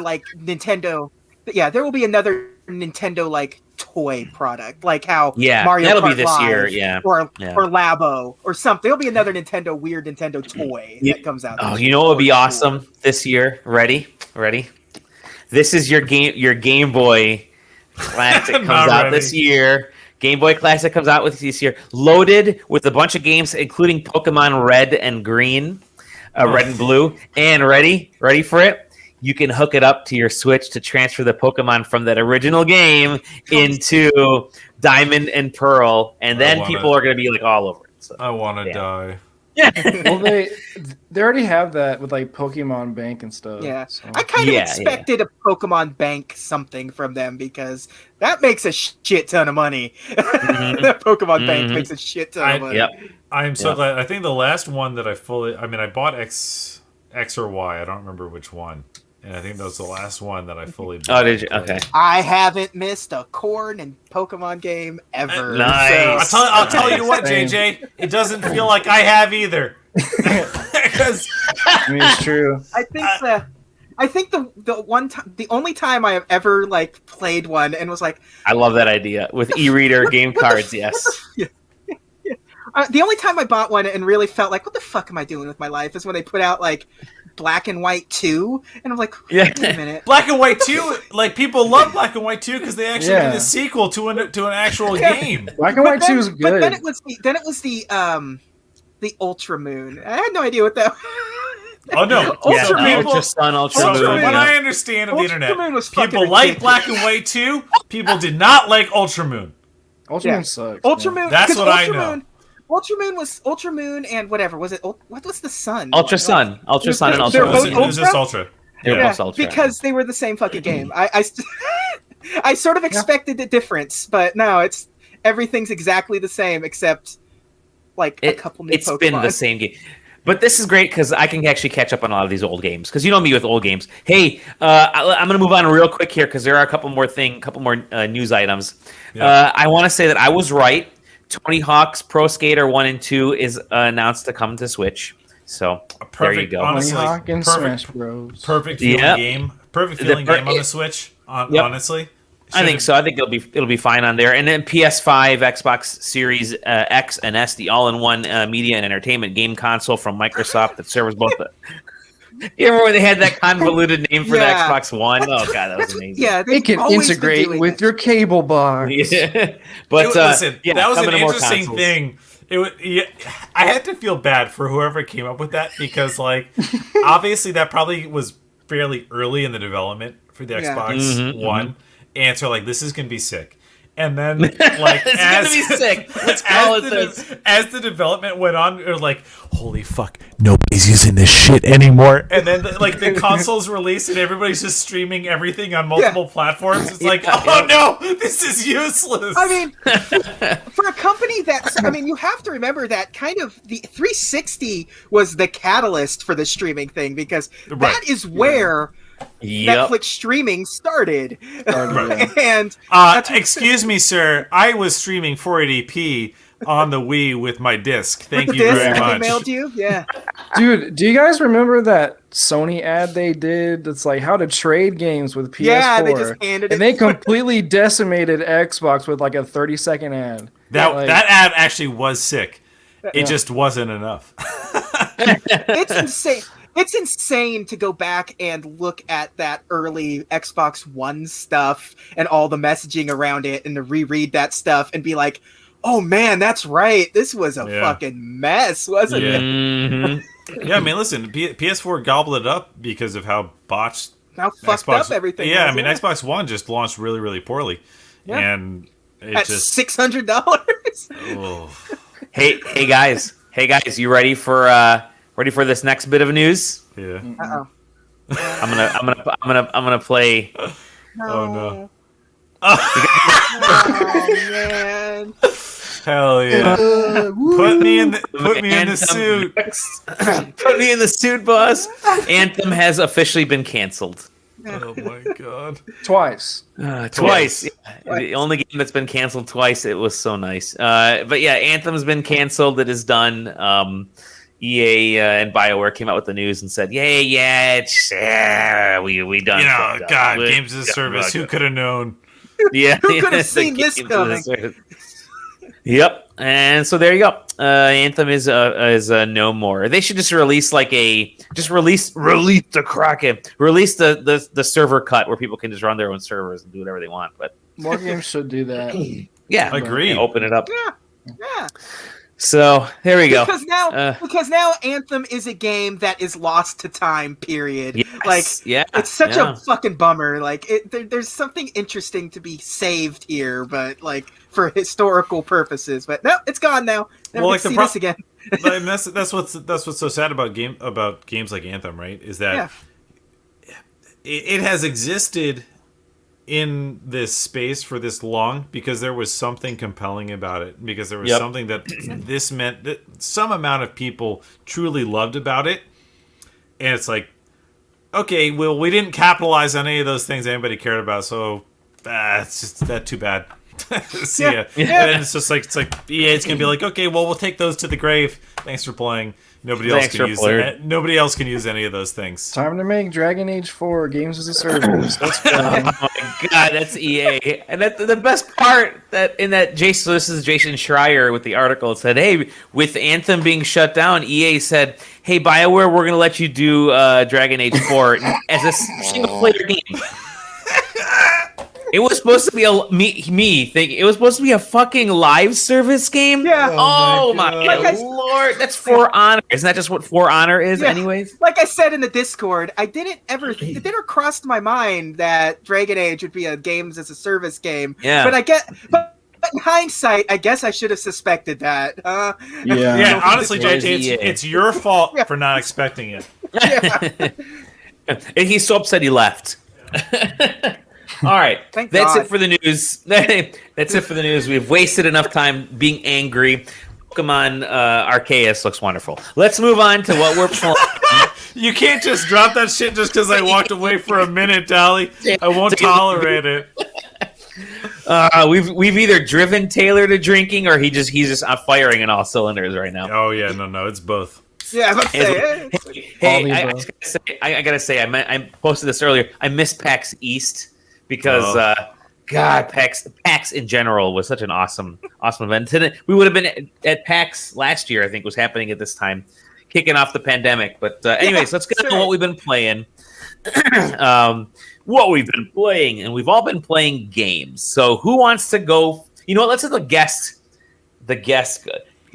like Nintendo. Yeah, there will be another Nintendo like toy product, like how Yeah, Mario that'll Kart be this Live year. Yeah, or yeah. Labo or something. There'll be another weird Nintendo toy that comes out. Oh, you know what would be awesome this year? Ready? This is your Game Boy Classic comes out this year. Game Boy Classic comes out with this year, loaded with a bunch of games, including Pokemon Red and Green, Red and Blue. And ready for it? You can hook it up to your Switch to transfer the Pokemon from that original game into Diamond and Pearl, and then people are going to be like all over it. So, I want to die. Well, they already have that with like Pokemon Bank and stuff. Yeah, so. I kind of expected a Pokemon Bank something from them because that makes a shit ton of money. That Pokemon Bank makes a shit ton of money. Yep. I'm so glad. I think the last one that I bought X or Y. I don't remember which one. And I think that was the last one that I fully bought. Oh, did you? Okay. I haven't missed a Corn and Pokemon game ever. Nice. So. I'll tell you what, JJ. It doesn't feel like I have either. Because I mean, it's true. I think the only time I have ever like played one and was like, I love that idea with e-reader game cards. Yes. The only time I bought one and really felt like, what the fuck am I doing with my life, is when they put out like Black and White 2, and I'm like, wait a minute. Black and White 2, like people love Black and White 2 because they actually did a sequel to an actual game. Black and White 2 is good. But then it was the Ultra Moon. I had no idea what that. Oh no! Ultra Sun, Ultra Moon. From what I understand of the internet, people like Black and White 2. People did not like Ultra Moon. Ultra Moon sucks. Ultra Moon. That's what I know. Ultra Moon was Ultra Moon and whatever was it? What was the Sun? Ultra Sun and Ultra Moon. It was just Ultra. They were both Ultra. Because they were the same fucking game. I sort of expected a difference, but no, everything's exactly the same except like a couple new Pokemon. It's been the same game. But this is great because I can actually catch up on a lot of these old games. Because you know me with old games. Hey, I'm going to move on real quick here because there are a couple more news items. Yeah. I want to say that I was right. Tony Hawk's Pro Skater 1 and 2 is announced to come to Switch. So there you go. Honestly, Tony Hawk and Smash Bros. Perfect feeling game. Perfect feeling game on the Switch. Honestly. I think so. I think it'll be fine on there. And then PS5, Xbox Series X and S, the all-in-one media and entertainment game console from Microsoft that serves both. You remember when they had that convoluted name for the Xbox One? Oh god, that was amazing. Yeah, it can integrate with your cable box. Yeah. But listen, that was an interesting thing. I had to feel bad for whoever came up with that because, like, obviously that probably was fairly early in the development for the Xbox One. And so, like, this is gonna be sick. And then, like, gonna be sick. Let's call it this. As the development went on, it was like, holy fuck, nobody's using this shit anymore. And then, like, the console's released and everybody's just streaming everything on multiple platforms. It's like, no, this is useless. I mean, for a company you have to remember that kind of the 360 was the catalyst for the streaming thing because that is where Netflix streaming started. And excuse me, sir, I was streaming 480p on the Wii with my disc. Thank you very much. They mailed you? Yeah. Dude, do you guys remember that Sony ad they did that's like how to trade games with PS4? Yeah, they just handed it. And they completely decimated Xbox with like a 30-second ad. That ad actually was sick. It just wasn't enough. It's insane. It's insane to go back and look at that early Xbox One stuff and all the messaging around it and to reread that stuff and be like, oh man, that's right. This was a fucking mess, wasn't it? Mm-hmm. Yeah, I mean, listen, PS4 gobbled it up because of how botched fucked up everything was. I mean, Xbox One just launched really, really poorly. Yeah. And it at just $600. Hey guys, you ready for this next bit of news? Yeah. Uh-oh. I'm gonna play. No. Oh no. Oh man. Hell yeah. Put me in the suit. Put me in the suit, boss. Anthem has officially been canceled. Oh my god. Twice. Twice. Yeah. The only game that's been canceled twice. It was so nice. But yeah, Anthem's been canceled. It is done. EA and BioWare came out with the news and said, we done. God, games as a service. Who could have known? Yeah, Who could have seen this coming? Yep, and so there you go. Anthem is no more. They should just release release the Kraken, release the server cut where people can just run their own servers and do whatever they want. But more games should do that. Yeah, agree. Open it up. Yeah. So there we go. Because now Anthem is a game that is lost to time. Period. Yes, it's such a fucking bummer. Like, there's something interesting to be saved here, but like for historical purposes. But no, it's gone now. Never well, see this again. that's what's so sad about games like Anthem, right? Is that it has existed in this space for this long because there was something compelling about it, because there was something that this meant that some amount of people truly loved about it. And it's like, okay, well, we didn't capitalize on any of those things anybody cared about, so it's just that too bad. See ya. And it's just like it's gonna be like, okay, well, we'll take those to the grave. Thanks for playing. Nobody else can use any of those things. Time to make Dragon Age 4 games as a service. That's fun. Oh my god, that's EA. And the best part that Jason, this is Jason Schreier with the article, it said, hey, with Anthem being shut down, EA said, hey, BioWare, we're gonna let you do Dragon Age 4 as a single player game. It was supposed to be it was supposed to be a fucking live service game. Yeah. Oh my lord, that's For Honor. Isn't that just what For Honor is, anyways? Like I said in the Discord, it never crossed my mind that Dragon Age would be a games as a service game. Yeah. But in hindsight, I guess I should have suspected that. Yeah. Honestly, JJ, it's your fault for not expecting it. Yeah. And he's so upset he left. All right, that's it for the news. That's it for the news. We've wasted enough time being angry. Pokemon Arceus looks wonderful. Let's move on to what we're playing. You can't just drop that shit just because I walked away for a minute, Dolly. I won't tolerate it. We've either driven Taylor to drinking, or he's just firing in all cylinders right now. Oh yeah, no, it's both. Yeah, let's say I gotta say, I posted this earlier. I miss PAX East. Because, God, PAX in general was such an awesome event. We would have been at PAX last year, I think, was happening at this time, kicking off the pandemic. But anyways, let's get into what we've been playing. And we've all been playing games. So who wants to go? You know what? Let's have the guest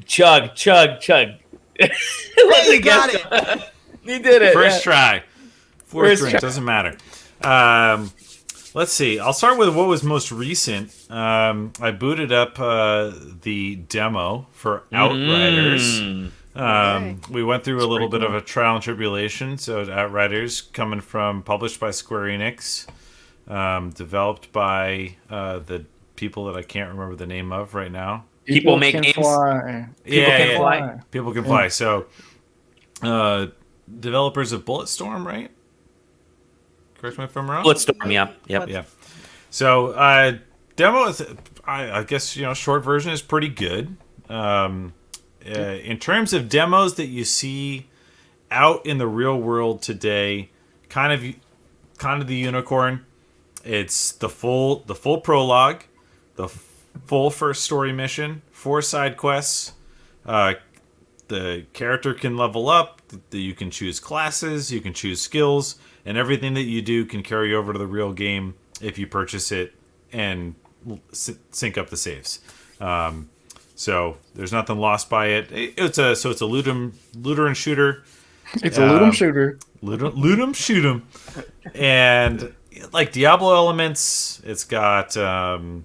chug. You got it. You did it. First try. Fourth drink, doesn't matter. Let's see. I'll start with what was most recent. I booted up the demo for Outriders. We went through a little bit of a trial and tribulation. So Outriders, published by Square Enix, developed by the people that I can't remember the name of right now. People make games. Fly. People can fly. So, developers of Bulletstorm, right? Correct me if I'm wrong. Bulletstorm, yeah. So, demo is, I guess, short version is pretty good. In terms of demos that you see out in the real world today, kind of the unicorn. It's the full prologue, the full first story mission, 4 side quests. The character can level up. You can choose classes. You can choose skills. And everything that you do can carry over to the real game if you purchase it and sync up the saves. So there's nothing lost by it. It's a looter and shooter. It's a loot 'em shooter. Loot 'em, shoot 'em. And like Diablo elements, it's got kind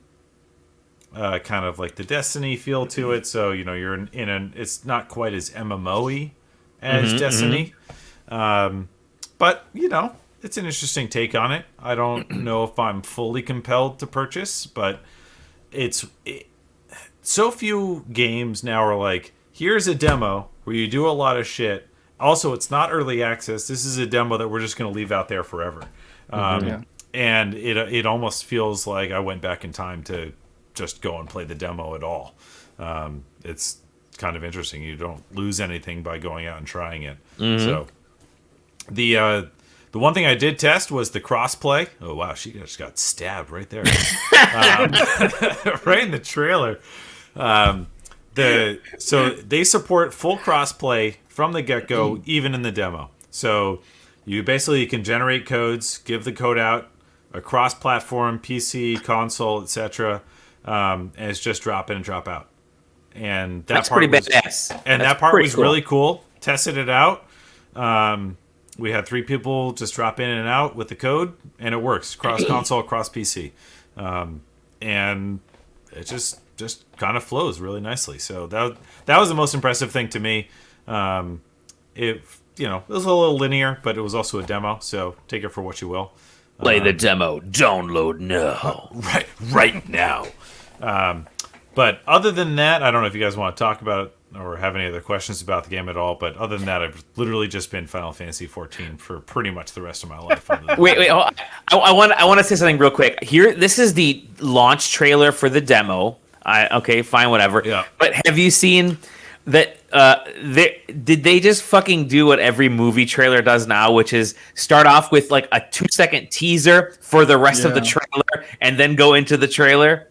of like the Destiny feel to it. So you're in an. It's not quite as MMO-y as Destiny. But, it's an interesting take on it. I don't know if I'm fully compelled to purchase, but so few games now are like, here's a demo where you do a lot of shit. Also, it's not early access. This is a demo that we're just going to leave out there forever. And it almost feels like I went back in time to just go and play the demo at all. It's kind of interesting. You don't lose anything by going out and trying it. So The one thing I did test was the crossplay. Oh wow, she just got stabbed right there, right in the trailer. So they support full crossplay from the get-go, even in the demo. So you can generate codes, give the code out across platform, PC, console, etc., and it's just drop in and drop out. And that's pretty badass. And that part was really cool. Tested it out. We had 3 people just drop in and out with the code, and it works cross console, cross PC, and it just kind of flows really nicely. So that was the most impressive thing to me. It was a little linear, but it was also a demo, so take it for what you will. Play the demo. Download now. Right now. But other than that, I don't know if you guys want to talk about or have any other questions about the game at all. But other than that, I've literally just been Final Fantasy 14 for pretty much the rest of my life. Wait! I want to say something real quick. Here, this is the launch trailer for the demo. Okay, fine, whatever. Yeah. But have you seen that? Did they just fucking do what every movie trailer does now, which is start off with like a 2-second teaser for the rest of the trailer, and then go into the trailer?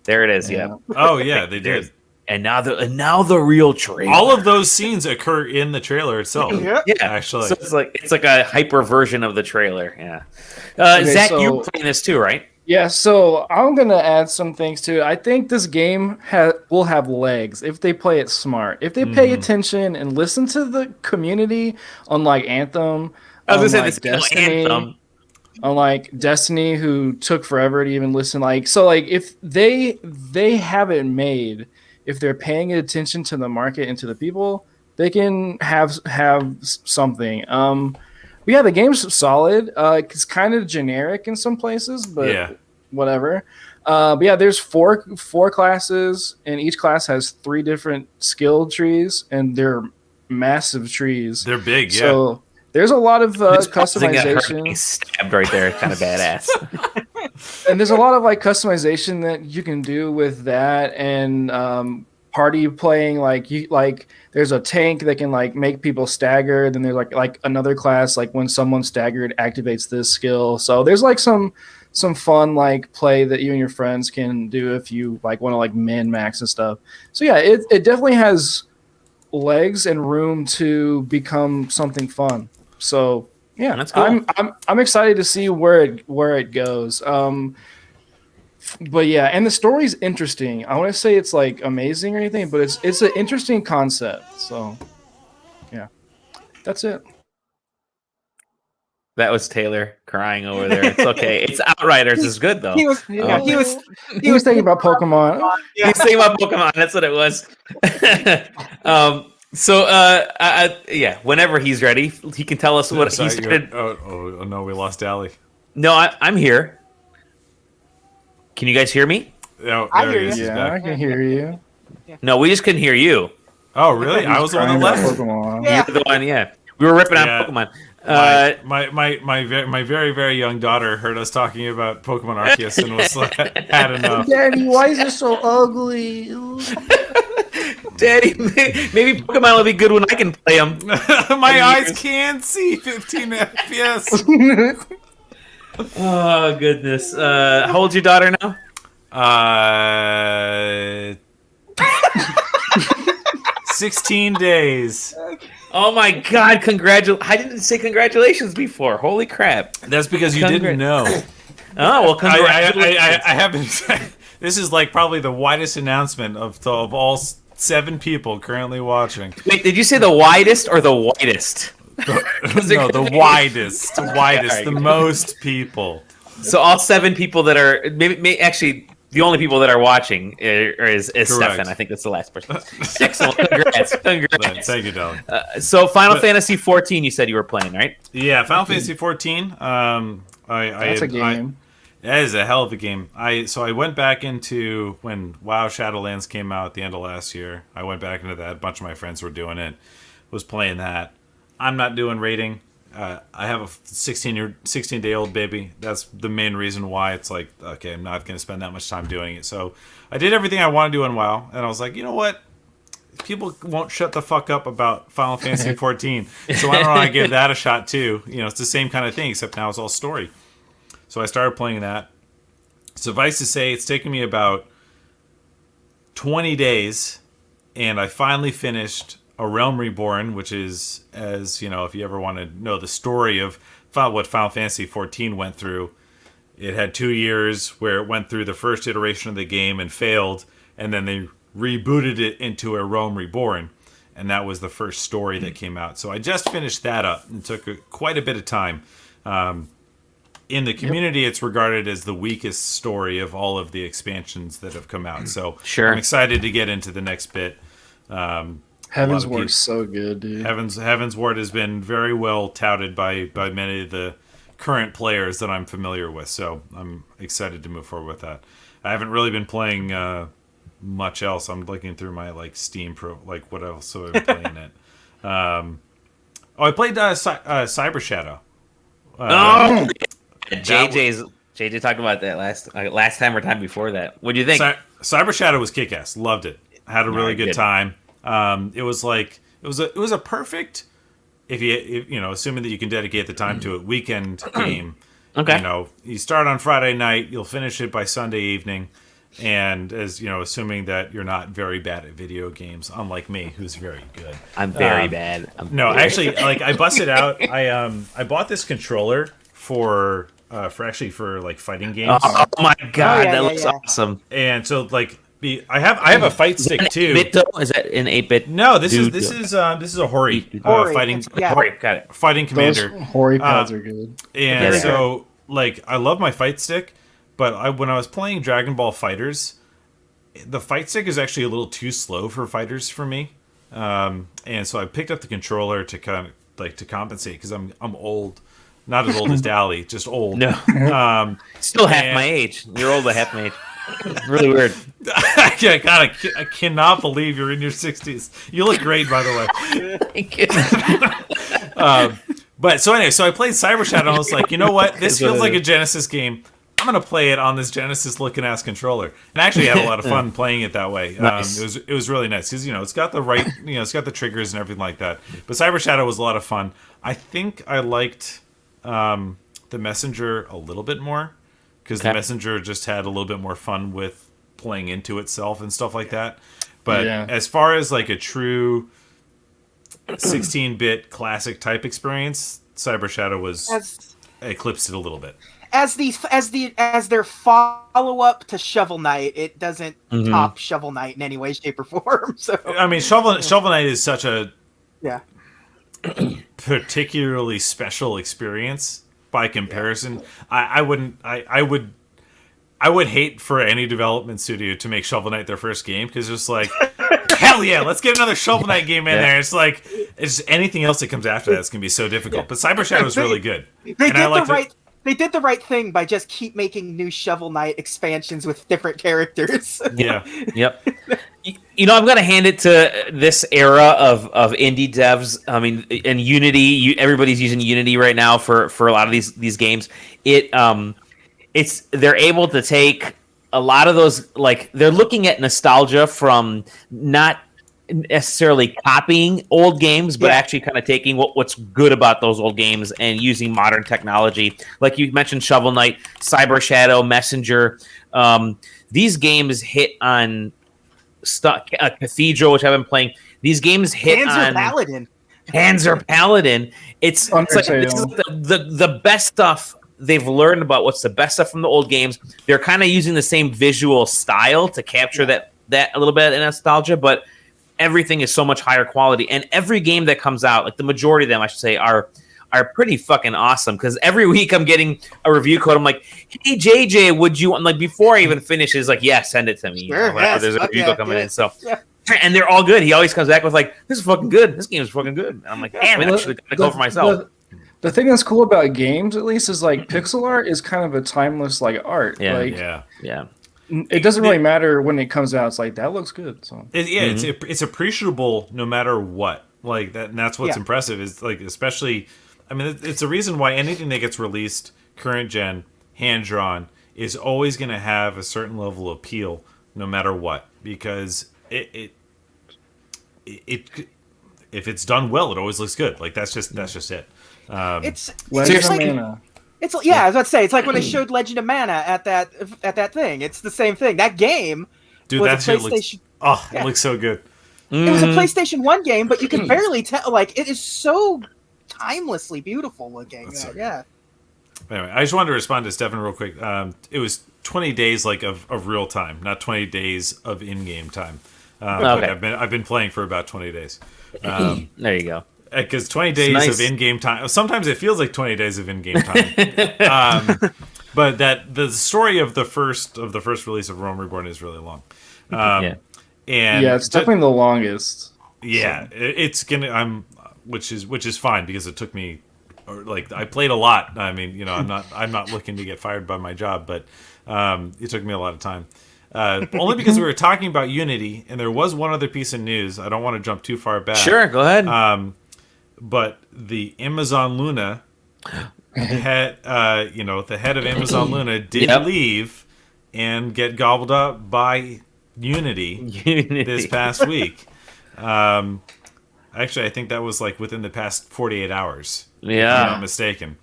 There it is. Yeah. Oh yeah, they did. And now the real trailer. All of those scenes occur in the trailer itself. Yeah, actually. So it's like a hyper version of the trailer. Yeah. Zach, you're playing this too, right? Yeah. So I'm gonna add some things to it. I think this game will have legs if they play it smart. If they pay attention and listen to the community on like Anthem. I was gonna say this Destiny. Anthem. Unlike Destiny, who took forever to even listen. If they have it made. If they're paying attention to the market and to the people, they can have something. The game's solid. It's kind of generic in some places, but whatever. There's four classes, and each class has 3 different skill trees, and they're massive trees. They're big, yeah. So there's a lot of customization. Stabbed right there, kind of badass. And there's a lot of like customization that you can do with that, and party playing. There's a tank that can like make people stagger. Then there's like another class, like when someone's staggered activates this skill. So there's like some fun like play that you and your friends can do if you like want to like min max and stuff. So yeah, it definitely has legs and room to become something fun. So yeah, that's cool. I'm excited to see where it goes. But yeah, and the story's interesting. I want to say it's like amazing or anything, but it's an interesting concept. So yeah, that's it. That was Taylor crying over there. It's okay. It's Outriders is good though. He was thinking about Pokemon. He was thinking about Pokemon. That's what it was. Whenever he's ready, he can tell us what he started. Oh no, we lost Allie. No, I'm here. Can you guys hear me? No, I hear you. Yeah, I can hear you. No, we just couldn't hear you. Oh, really? I was the one that left. Yeah. You were the one, yeah. We were ripping on Pokemon. My very, very young daughter heard us talking about Pokemon Arceus and was like, had enough. Daddy, why is it so ugly? Daddy, maybe Pokemon will be good when I can play them. My eyes can't see 15 FPS. Oh, goodness. How old's your daughter now? 16 days. Oh my God! I didn't say congratulations before. Holy crap! That's because you didn't know. Oh well, congratulations! I haven't. This is like probably the widest announcement of all 7 people currently watching. Wait, did you say the widest or the whitest? No, the widest, the most people. So all 7 people that are maybe actually. The only people that are watching is Stefan. I think that's the last person. Excellent. Congrats. Thank you, darling. So Final Fantasy 14, you said you were playing, right? Yeah, Final Fantasy 14. That's a game. That is a hell of a game. I went back into when WoW Shadowlands came out at the end of last year. I went back into that. A bunch of my friends were doing it. Was playing that. I'm not doing raiding. I have a 16-day-old baby. That's the main reason why it's like, okay, I'm not going to spend that much time doing it. So I did everything I want to do in WoW, and I was like, you know what? people won't shut the fuck up about Final Fantasy 14. So why don't I give that a shot too? It's the same kind of thing, except now it's all story. So I started playing that. Suffice to say, it's taken me about 20 days, and I finally finished A Realm Reborn, which is, as if you ever want to know the story of what Final Fantasy 14 went through, it had 2 years where it went through the first iteration of the game and failed, and then they rebooted it into A Realm Reborn, and that was the first story that came out. So I just finished that up, and took quite a bit of time. In the community, it's regarded as the weakest story of all of the expansions that have come out. So I'm excited to get into the next bit. Heaven's Ward's so good, dude. Heaven's Ward has been very well touted by many of the current players that I'm familiar with. So I'm excited to move forward with that. I haven't really been playing much else. I'm looking through my Steam Pro, what else have I been playing it? I played Cyber Shadow. JJ talked about that last time or time before that. What do you think? Cyber Shadow was kick-ass. Loved it. Had a really good time. It was a perfect, if assuming that you can dedicate the time to it, weekend game. Okay. You start on Friday night, you'll finish it by Sunday evening, and assuming that you're not very bad at video games, unlike me, who's very good. I'm very bad. Actually, I busted out. I bought this controller for fighting games. Oh my god, that looks awesome. And so I have a fight stick too. 8-bit though? Is that in 8-bit? No, this is a Hori fighting. Hori, got it. Fighting commander. Those Hori pads are good. And so I love my fight stick, but when I was playing Dragon Ball Fighters, the fight stick is actually a little too slow for fighters for me. And so I picked up the controller to kind of to compensate, because I'm old. Not as old as Dally, just old. No. Still half my age. You're old, but half my age. It's really weird. I cannot believe you're in your 60s. You look great, by the way. Thank you. But so anyway, I played Cyber Shadow, and I was like, you know what? This feels like a Genesis game. I'm gonna play it on this Genesis looking ass controller, and I actually had a lot of fun playing it that way. Nice. It was really nice, because it's got the right, it's got the triggers and everything like that. But Cyber Shadow was a lot of fun. I think I liked the Messenger a little bit more, because the Messenger just had a little bit more fun with playing into itself and stuff like that. But as far as a true 16-bit classic type experience, Cyber Shadow eclipsed it a little bit. As their follow-up to Shovel Knight, it doesn't top Shovel Knight in any way, shape, or form. So I mean, Shovel Knight is such a particularly special experience by comparison. I would hate for any development studio to make Shovel Knight their first game, because it's just hell yeah, let's get another Shovel Knight game in there. It's anything else that comes after that's gonna be so difficult. But Cyber Shadow is really good. They did the right thing by just keep making new Shovel Knight expansions with different characters. Yeah. Yep. I'm going to hand it to this era of indie devs. I mean, and Unity. Everybody's using Unity right now for a lot of these games. They're able to take a lot of those. They're looking at nostalgia from not necessarily copying old games, but actually kind of taking what's good about those old games and using modern technology. Like you mentioned, Shovel Knight, Cyber Shadow, Messenger. These games hit on Cathedral, which I've been playing. These games hit on Panzer Paladin. It's like this is the best stuff they've learned about what's the best stuff from the old games. They're kind of using the same visual style to capture that a little bit of nostalgia, but everything is so much higher quality, and every game that comes out, the majority of them, I should say, are pretty fucking awesome. Because every week I'm getting a review code. I'm like, "Hey JJ, would you?" Before I even finish, is send it to me. Sure, there's a review code coming in, so and they're all good. He always comes back with "This is fucking good. This game is fucking good." And I'm like, "Damn, I should go for myself." The thing that's cool about games, at least, is pixel art is kind of a timeless art. Yeah. It doesn't really matter when it comes out. It's that looks good. So it's appreciable no matter what. That, and that's what's impressive. Is especially, I mean, it's a reason why anything that gets released current gen, hand drawn, is always going to have a certain level of appeal no matter what, because if it's done well, it always looks good. Like that's just it. It's Legend it's of like, Mana. it's yeah, I was about to say it's like when they showed Legend of Mana at that thing. It's the same thing. That game, dude, was that a shit PlayStation. it looks so good. It was a PlayStation 1 game, but you can barely tell. Like it is so timelessly beautiful looking. Yeah. Anyway, I just wanted to respond to Stefan real quick. It was 20 days of real time, not 20 days of in-game time. Okay. I've been playing for about 20 days. There you go. Because 20 days of in-game time, sometimes it feels like 20 days of in-game time. But that the story of the first release of Realm Reborn is really long. And it's definitely the longest. Yeah, it's gonna. Which is fine because it took me. Like I played a lot. I mean, I'm not looking to get fired by my job, but it took me a lot of time. Only because we were talking about Unity, and there was one other piece of news. I don't want to jump too far back. Sure, go ahead. But the Amazon Luna head, the head of Amazon Luna did leave and get gobbled up by Unity this past week. Actually, I think that was like within the past 48 hours. Yeah, if I'm not mistaken.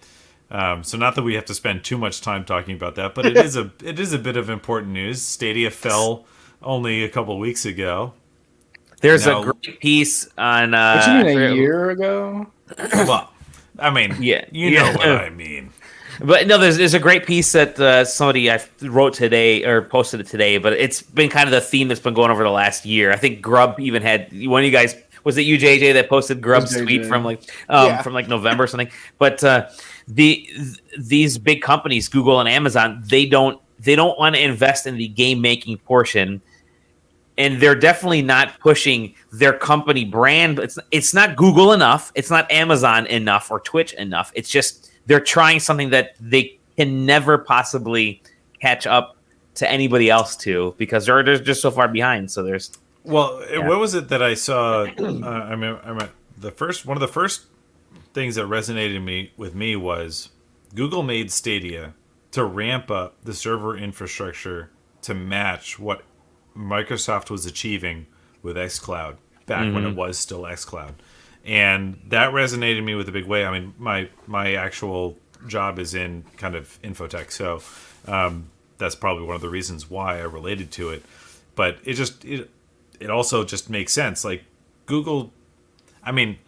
So not that we have to spend too much time talking about that, but it is a bit of important news. Stadia fell only a couple weeks ago. There's a great piece on. What you mean a year ago? Well, I mean, you know what I mean. But no, there's a great piece that somebody I wrote today or posted it today. But it's been kind of the theme that's been going over the last year. I think Grub even had one of you guys. Was it you, JJ, that posted Grub's tweet from like November or something? But these big companies, Google and Amazon, they don't want to invest in the game making portion, and they're definitely not pushing their company brand. It's not Google enough. It's not Amazon enough or Twitch enough. It's just they're trying something that they can never possibly catch up to anybody else to because they're just so far behind. So there's. Well, what was it that I saw? I mean, one of the first things that resonated with me was Google made Stadia to ramp up the server infrastructure to match what Microsoft was achieving with xCloud back when it was still xCloud, and that resonated me with a big way. I mean, my actual job is in kind of infotech, so that's probably one of the reasons why I related to it. But it also just makes sense. Like Google, I mean,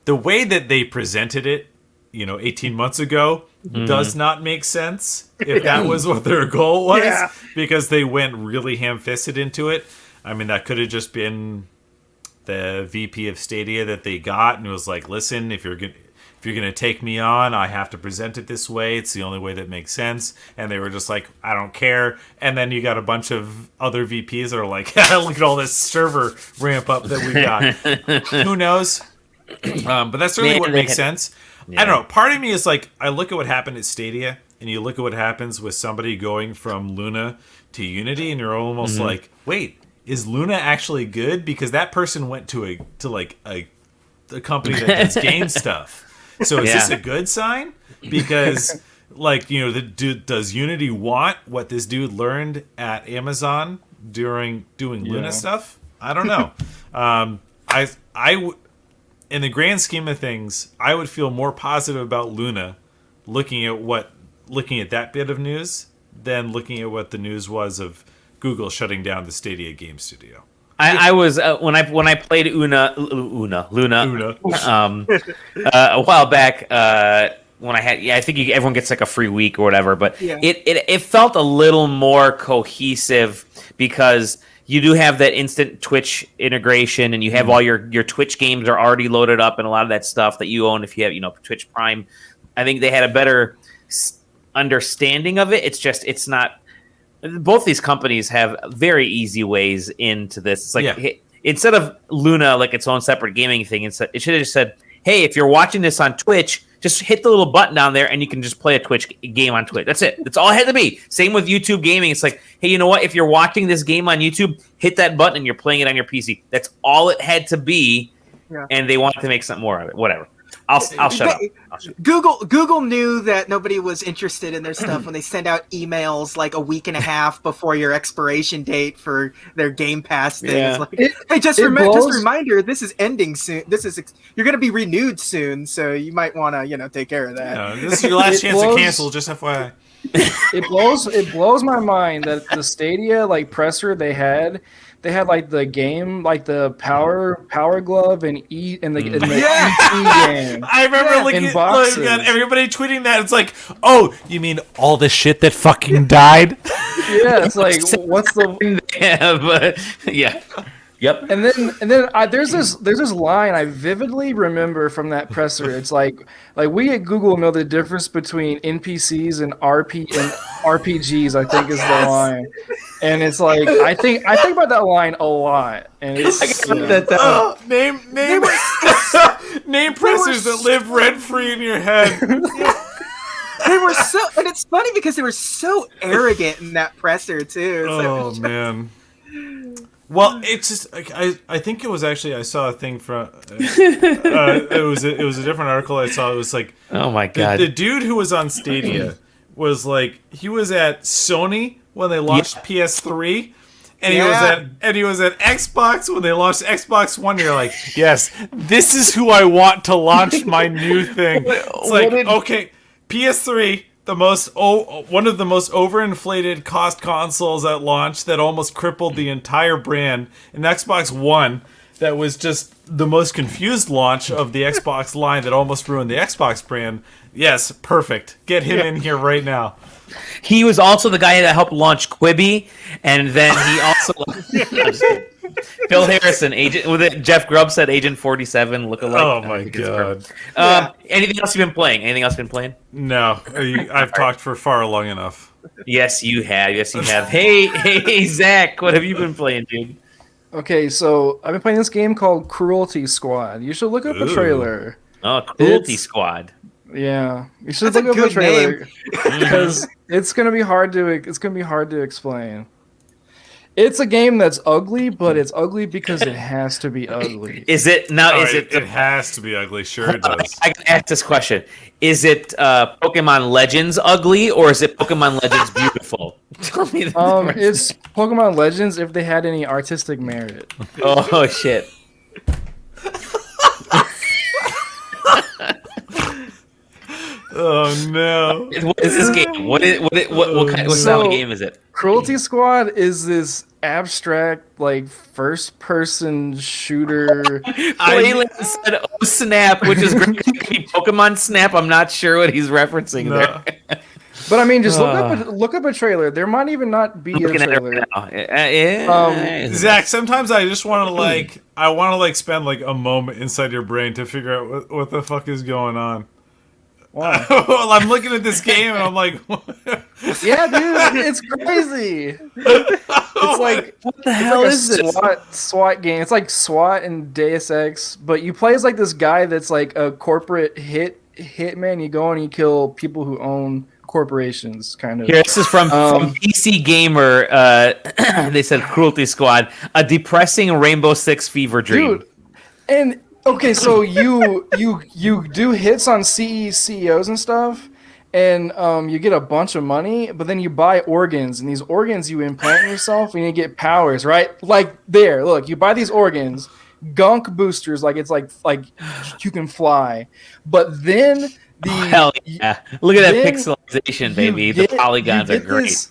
the way that they presented it, 18 months ago does not make sense if that was what their goal was, because they went really ham-fisted into it. I mean, that could have just been the VP of Stadia that they got and was like, listen, if you're going to take me on, I have to present it this way. It's the only way that makes sense. And they were just like, I don't care. And then you got a bunch of other VPs that are like, look at all this server ramp up that we got. Who knows? But that's certainly what makes sense. Yeah. I don't know. Part of me is like, I look at what happened at Stadia, and you look at what happens with somebody going from Luna to Unity, and you're almost like, wait, is Luna actually good? Because that person went to a company that does game stuff. So is this a good sign? Because, does Unity want what this dude learned at Amazon during doing Luna stuff? I don't know. In the grand scheme of things, I would feel more positive about Luna looking at that bit of news than looking at what the news was of Google shutting down the Stadia game studio. I was when I played Luna a while back when I had I think everyone gets like a free week or whatever, but it felt a little more cohesive because you do have that instant Twitch integration, and you have all your Twitch games are already loaded up, and a lot of that stuff that you own if you have Twitch Prime. I think they had a better understanding of it. It's not. Both these companies have very easy ways into this. It's like instead of Luna like its own separate gaming thing, it should have just said, "Hey, if you're watching this on Twitch, just hit the little button down there, and you can just play a Twitch game on Twitch." That's it. That's all it had to be. Same with YouTube gaming. It's like, hey, you know what? If you're watching this game on YouTube, hit that button, and you're playing it on your PC. That's all it had to be, and they wanted to make something more of it. Whatever. I'll shut up. Google knew that nobody was interested in their stuff when they send out emails like a week and a half before your expiration date for their Game Pass thing. Yeah. It's like, hey, just a reminder, this is ending soon. You're going to be renewed soon, so you might want to, take care of that. Yeah, this is your last chance to cancel. Just FYI. It blows my mind that the Stadia presser they had like the game, like the power glove and the ET game. I remember looking at everybody tweeting that. It's like, oh, you mean all the shit that fucking died? Yeah, it's like, what's the yeah. Yep. And then there's this line I vividly remember from that presser. It's like we at Google know the difference between NPCs and RPGs. I think is the line, and it's like I think about that line a lot. And it's name name pressers that live rent free in your head. They were so, and it's funny because they were so arrogant in that presser too. Oh man. Well, it's just I think it was actually I saw a thing from it was a different article I saw. It was like, oh my god, the dude who was on Stadia was like, he was at Sony when they launched PS3, and he was at Xbox when they launched Xbox One. You're like, yes, this is who I want to launch my new thing. It's like, okay, PS3. One of the most overinflated cost consoles at launch that almost crippled the entire brand, and Xbox One that was just the most confused launch of the Xbox line that almost ruined the Xbox brand. Yes, perfect. Get him in here right now. He was also the guy that helped launch Quibi, and then he also Phil Harrison, Jeff Grubb said Agent 47 lookalike. Oh my god! Anything else you've been playing? No, I've talked for far long enough. Yes, you have. Hey, Zach, what have you been playing, dude? Okay, so I've been playing this game called Cruelty Squad. You should look up a trailer. Oh, Cruelty Squad. Yeah, you should look up a trailer because it's gonna be hard to explain. It's a game that's ugly, but it's ugly because it has to be ugly. Is it now? It has to be ugly. Sure, it does. I can ask this question: is it Pokemon Legends ugly, or is it Pokemon Legends beautiful? Tell me the it's Pokemon Legends if they had any artistic merit. Oh shit! Oh no! What is this game? What style of game is it? Cruelty Squad is this abstract, first-person shooter. Playland said, "Oh snap!" which is great. Pokemon Snap. I'm not sure what he's referencing there. But I mean, just look up a trailer. There might even not be a trailer. Zach, sometimes I just want to spend a moment inside your brain to figure out what the fuck is going on. Wow. Well, I'm looking at this game and I'm like, yeah, dude, it's crazy. It's like, what the hell is this? SWAT game. It's like SWAT and Deus Ex, but you play as this guy that's like a corporate hitman. You go and you kill people who own corporations, kind of. Here, this is from PC Gamer. They said Cruelty Squad, a depressing Rainbow Six fever dream. Dude, and okay, so you do hits on CEOs and stuff, and you get a bunch of money, but then you buy organs, and these organs you implant in yourself, and you get powers, right? Look, you buy these organs, gunk boosters, it's like you can fly, but then hell yeah! Look at that pixelization, baby. The polygons are great.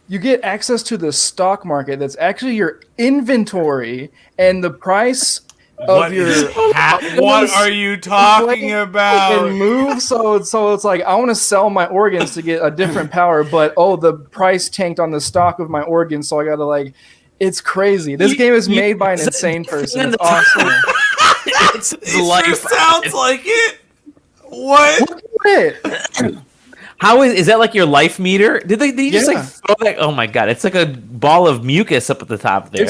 You get access to the stock market. That's actually your inventory, and the price. What are you talking about? And move, so it's like I want to sell my organs to get a different power, but the price tanked on the stock of my organs, so I gotta it's crazy. This game is made by an insane person. It's awesome. It sounds like it. What? Look at it. How is that your life meter? Did you just throw that? Oh my god! It's like a ball of mucus up at the top there.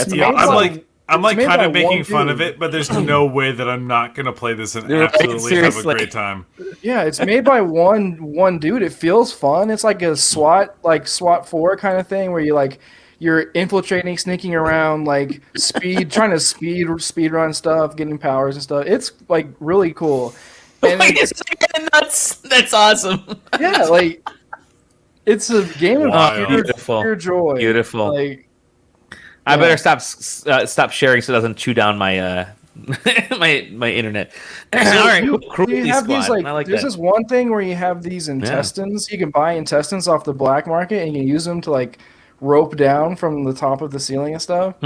I'm kind of making fun of it, but there's no way that I'm not gonna play this and absolutely have a great time. Yeah, it's made by one dude. It feels fun. It's like a SWAT 4 kind of thing where you're infiltrating, sneaking around, trying to speed run stuff, getting powers and stuff. It's really cool. And that's awesome. Yeah, like it's a game of pure joy. Beautiful. Like, I better stop sharing so it doesn't chew down my my internet. All right, you have these, like there's this one thing where you have these intestines. You can buy intestines off the black market and you can use them to like rope down from the top of the ceiling and stuff.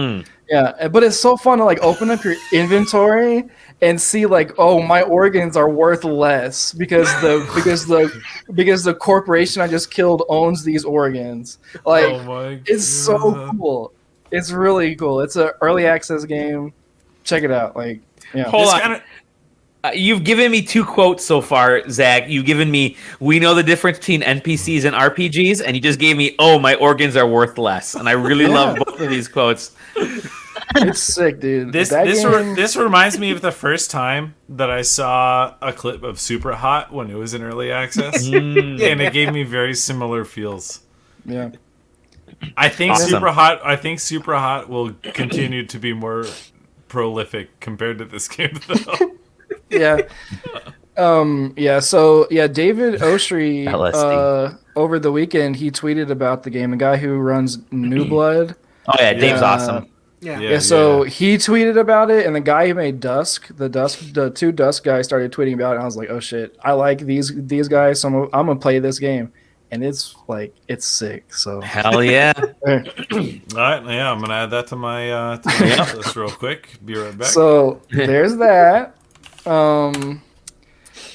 Yeah, but it's so fun to like open up your inventory and see like, oh, my organs are worth less because the corporation I just killed owns these organs. Like, it's so cool. It's really cool. It's an early access game. Check it out. Like, yeah. Hold on. You've given me 2 quotes so far, Zach. You've given me, we know the difference between NPCs and RPGs, and you just gave me, oh, my organs are worth less. And I really love both of these quotes. It's sick, dude. This reminds me of the first time that I saw a clip of Super Hot when it was in early access, and it gave me very similar feels. Yeah. I think awesome. Super Hot will continue to be more prolific compared to this game, though. Yeah. So David Oshry over the weekend he tweeted about the game. The guy who runs New Blood. Oh yeah, Dave's awesome. So he tweeted about it, and the guy who made the 2 Dusk guys started tweeting about it. And I was like, oh shit, I like these guys, so I'm gonna play this game. And it's sick. So hell yeah! All right, I'm gonna add that to my list real quick. Be right back. So there's that. And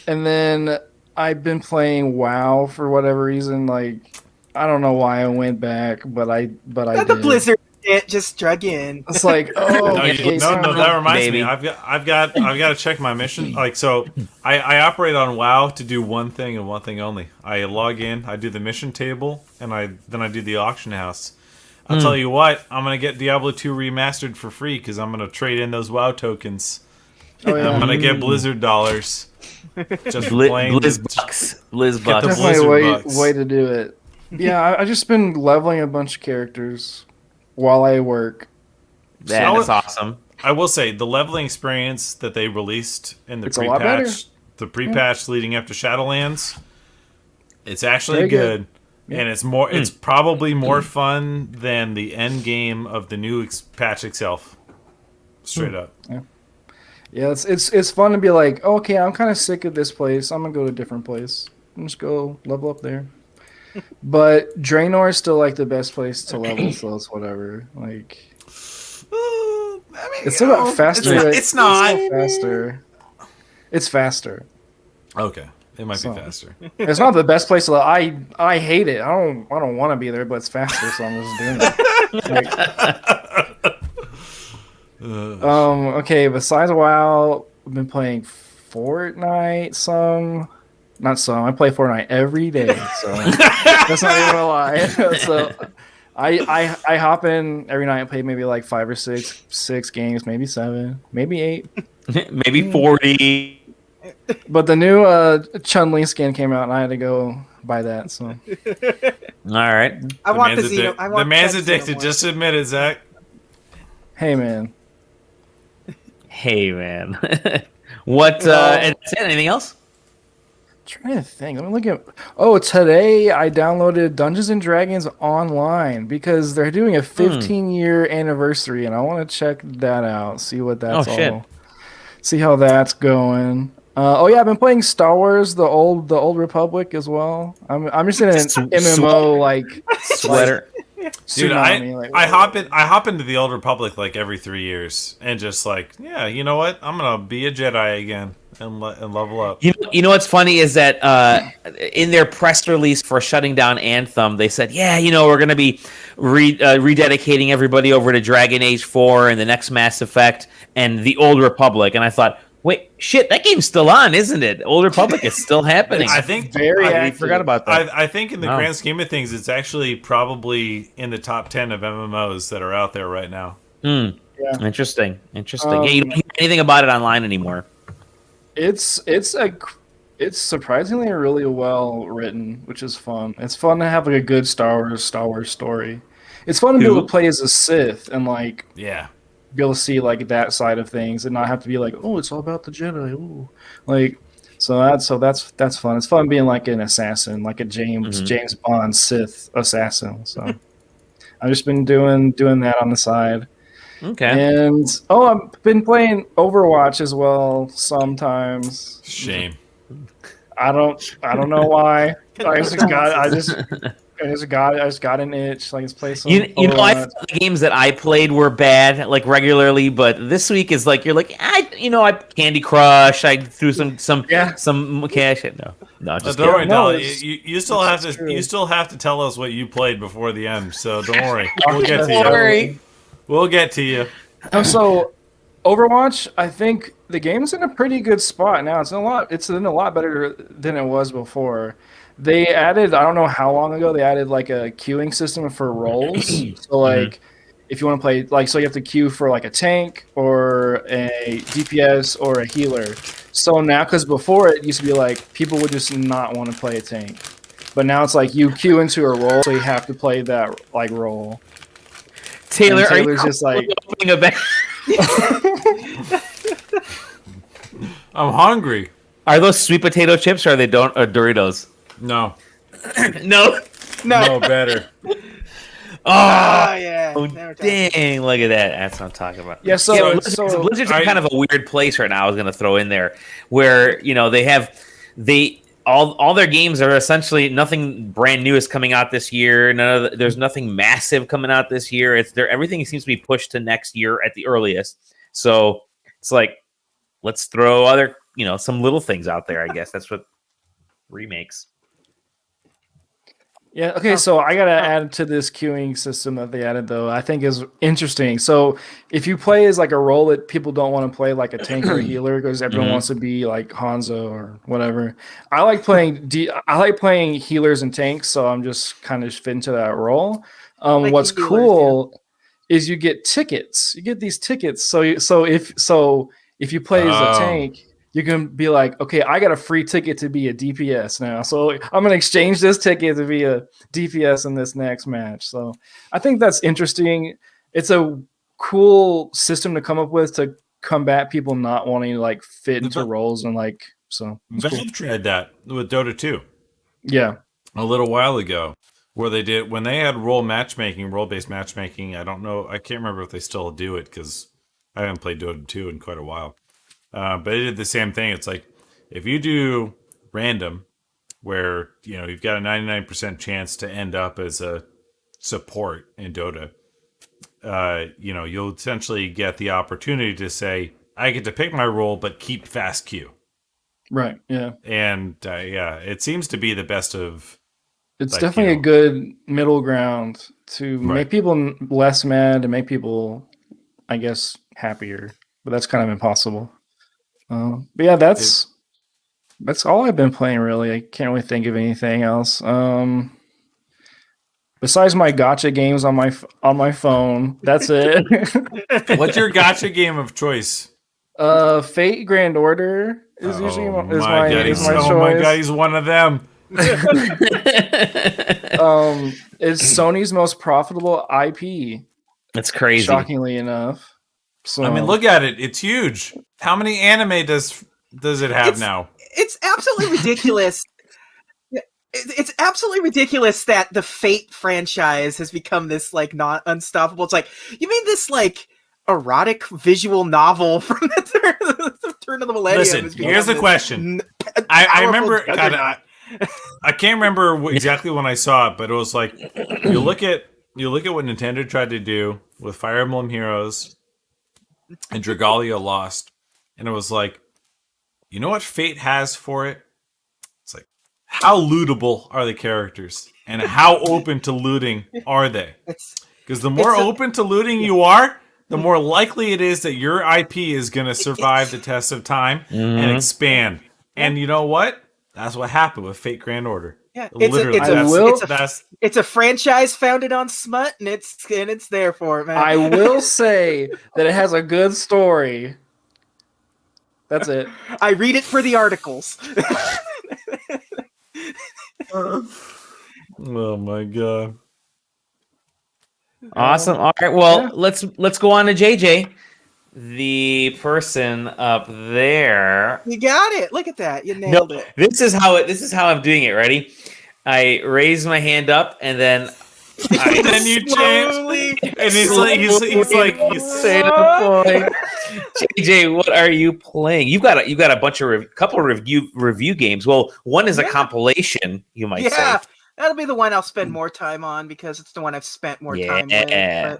then I've been playing WoW for whatever reason. Like, I don't know why I went back, but I did. The Blizzard just drug in. It's like, no, that reminds me. I've got to check my mission. Like, so I operate on WoW to do one thing and one thing only. I log in, I do the mission table, and then I do the auction house. I'll tell you what, I'm gonna get Diablo 2 remastered for free because I'm gonna trade in those WoW tokens. I'm gonna get Blizzard dollars. Just Blizz bucks. Definitely way to do it. Yeah, I just been leveling a bunch of characters while I work. That's awesome. I will say the leveling experience that they released in the pre-patch leading up to Shadowlands, it's actually very good. Yeah. And it's probably more fun than the end game of the new patch itself. Straight up. Yeah, it's fun to be like, okay, I'm kind of sick of this place. I'm gonna go to a different place. I'm just go level up there. But Draenor is still like the best place to level, so it's whatever. Like, it's still got faster. It's not faster. It's faster. Okay, it might be faster. It's not the best place to level. I hate it. I don't want to be there, but it's faster, so I'm just doing it. Okay, besides WoW, I've been playing Fortnite I play Fortnite every day, so that's not even a lie. So I hop in every night and play maybe like 5 or 6 games, maybe 7, maybe 8. Maybe 40. But the new Chun-Li skin came out and I had to go buy that, so. All right. The man's addicted, just admit it, Zach. Hey man. What anything else? I'm trying to think. Let me look at. Oh, today I downloaded Dungeons and Dragons Online because they're doing a 15-year anniversary, and I want to check that out. See what that's all. See how that's going. I've been playing Star Wars: The Old Republic as well. I'm just in an MMO like sweater. Dude, I hop into the Old Republic like every 3 years and just like, yeah, you know what? I'm gonna be a Jedi again and level up. You know what's funny is that in their press release for shutting down Anthem, they said, we're gonna be rededicating everybody over to Dragon Age 4 and the next Mass Effect and the Old Republic, and I thought, wait, shit, that game's still on, isn't it? Old Republic is still happening. I think I forgot about that. I think in the grand scheme of things, it's actually probably in the top 10 of MMOs that are out there right now. Yeah. Interesting. You don't hear anything about it online anymore. It's surprisingly really well written, which is fun. It's fun to have like a good Star Wars story. It's fun to be able to play as a Sith and like be able to see like that side of things and not have to be like, oh, it's all about the Jedi. Ooh. Like So that's fun. It's fun being like an assassin, like a James Bond Sith assassin. So I've just been doing that on the side. Okay. And I've been playing Overwatch as well sometimes. Shame. I don't know why. I just got an itch. Like, let's play some. I thought the games that I played were bad, like regularly, but this week is like you're like I Candy Crush. I threw some cash. No, just don't worry, Dolly. it's- You still have to true. you still have to tell us what you played before the end. So don't worry, we'll get to Don't you. worry. We'll get to you. So Overwatch, I think the game's in a pretty good spot now. It's in a lot better than it was before. They added, I don't know how long ago, they added like a queuing system for roles. So like if you want to play, like, so you have to queue for like a tank or a DPS or a healer. So now, because before it used to be like people would just not want to play a tank, but now it's like you queue into a role, so you have to play that like role. Taylor, And Taylor's just like opening a bag. I'm hungry. Are those sweet potato chips or are they Doritos? No, No. better. Oh yeah. Oh, dang, look at that. That's what I'm talking about. Yeah, so Blizzard's in kind of a weird place right now, I was going to throw in there, where, all their games are essentially nothing brand new is coming out this year. There's nothing massive coming out this year. Everything seems to be pushed to next year at the earliest. So it's like, let's throw other, some little things out there, I guess. That's what remakes. Yeah, okay, so I gotta add to this queuing system that they added, though, I think is interesting. So if you play as like a role that people don't want to play, like a tank or a healer, because everyone wants to be like Hanzo or whatever. I like playing healers and tanks, so I'm just kind of fit into that role. What's healers, cool is you get tickets. You get these tickets. So if you play as a tank, you can be like, okay, I got a free ticket to be a DPS now. So I'm going to exchange this ticket to be a DPS in this next match. So I think that's interesting. It's a cool system to come up with to combat people not wanting to like fit into roles and like, so. Valve tried that with Dota 2. Yeah. A little while ago, where when they had role-based matchmaking. I don't know. I can't remember if they still do it because I haven't played Dota 2 in quite a while. But they did the same thing. It's like if you do random, where you've got a 99% chance to end up as a support in Dota, you'll essentially get the opportunity to say, I get to pick my role, but keep fast queue. Right. Yeah. And it seems to be the best of. It's definitely a good middle ground to make people less mad and make people, I guess, happier. But that's kind of impossible. But yeah, that's all I've been playing, really. I can't really think of anything else. Besides my gacha games on my phone, that's it. What's your gacha game of choice? Fate Grand Order is usually my choice. Oh my god, he's one of them. It's Sony's most profitable IP. That's crazy. Shockingly enough. So, I mean, look at it. It's huge. How many anime does it have now? It's absolutely ridiculous. It's absolutely ridiculous that the Fate franchise has become this like not unstoppable. It's like, you mean this like erotic visual novel from the turn of the millennium? Listen, here's the question. I remember. God, I can't remember exactly when I saw it, but it was like you look at what Nintendo tried to do with Fire Emblem Heroes and Dragalia Lost, and it was like, you know what Fate has for it? It's like, how lootable are the characters, and how open to looting are they? Because the more open to looting you are, the more likely it is that your IP is going to survive the test of time and expand. And you know what? That's what happened with Fate Grand Order. Yeah, it's a franchise founded on smut, and it's there for it, man. I will say that it has a good story. That's it. I read it for the articles. Oh my god! Awesome. All right. Well, let's go on to JJ. the person up there. You got it. Look at that. You nailed it. This is how I'm doing it. Ready? I raise my hand up and then then you change, and he's like JJ, what are you playing? You got a bunch of couple review games. Well, one is a compilation, you might say. That'll be the one I'll spend more time on because it's the one I've spent more time with.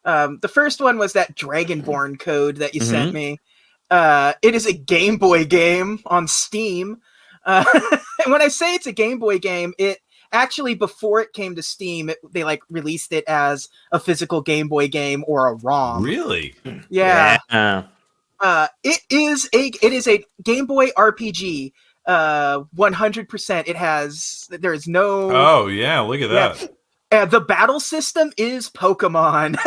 But, the first one was that Dragonborn code that you sent me. It is a Game Boy game on Steam. And when I say it's a Game Boy game, it actually, before it came to Steam, they like released it as a physical Game Boy game or a ROM. Really? Yeah. It is a Game Boy RPG. 100%. There is no. Oh yeah, look at that. The battle system is Pokemon.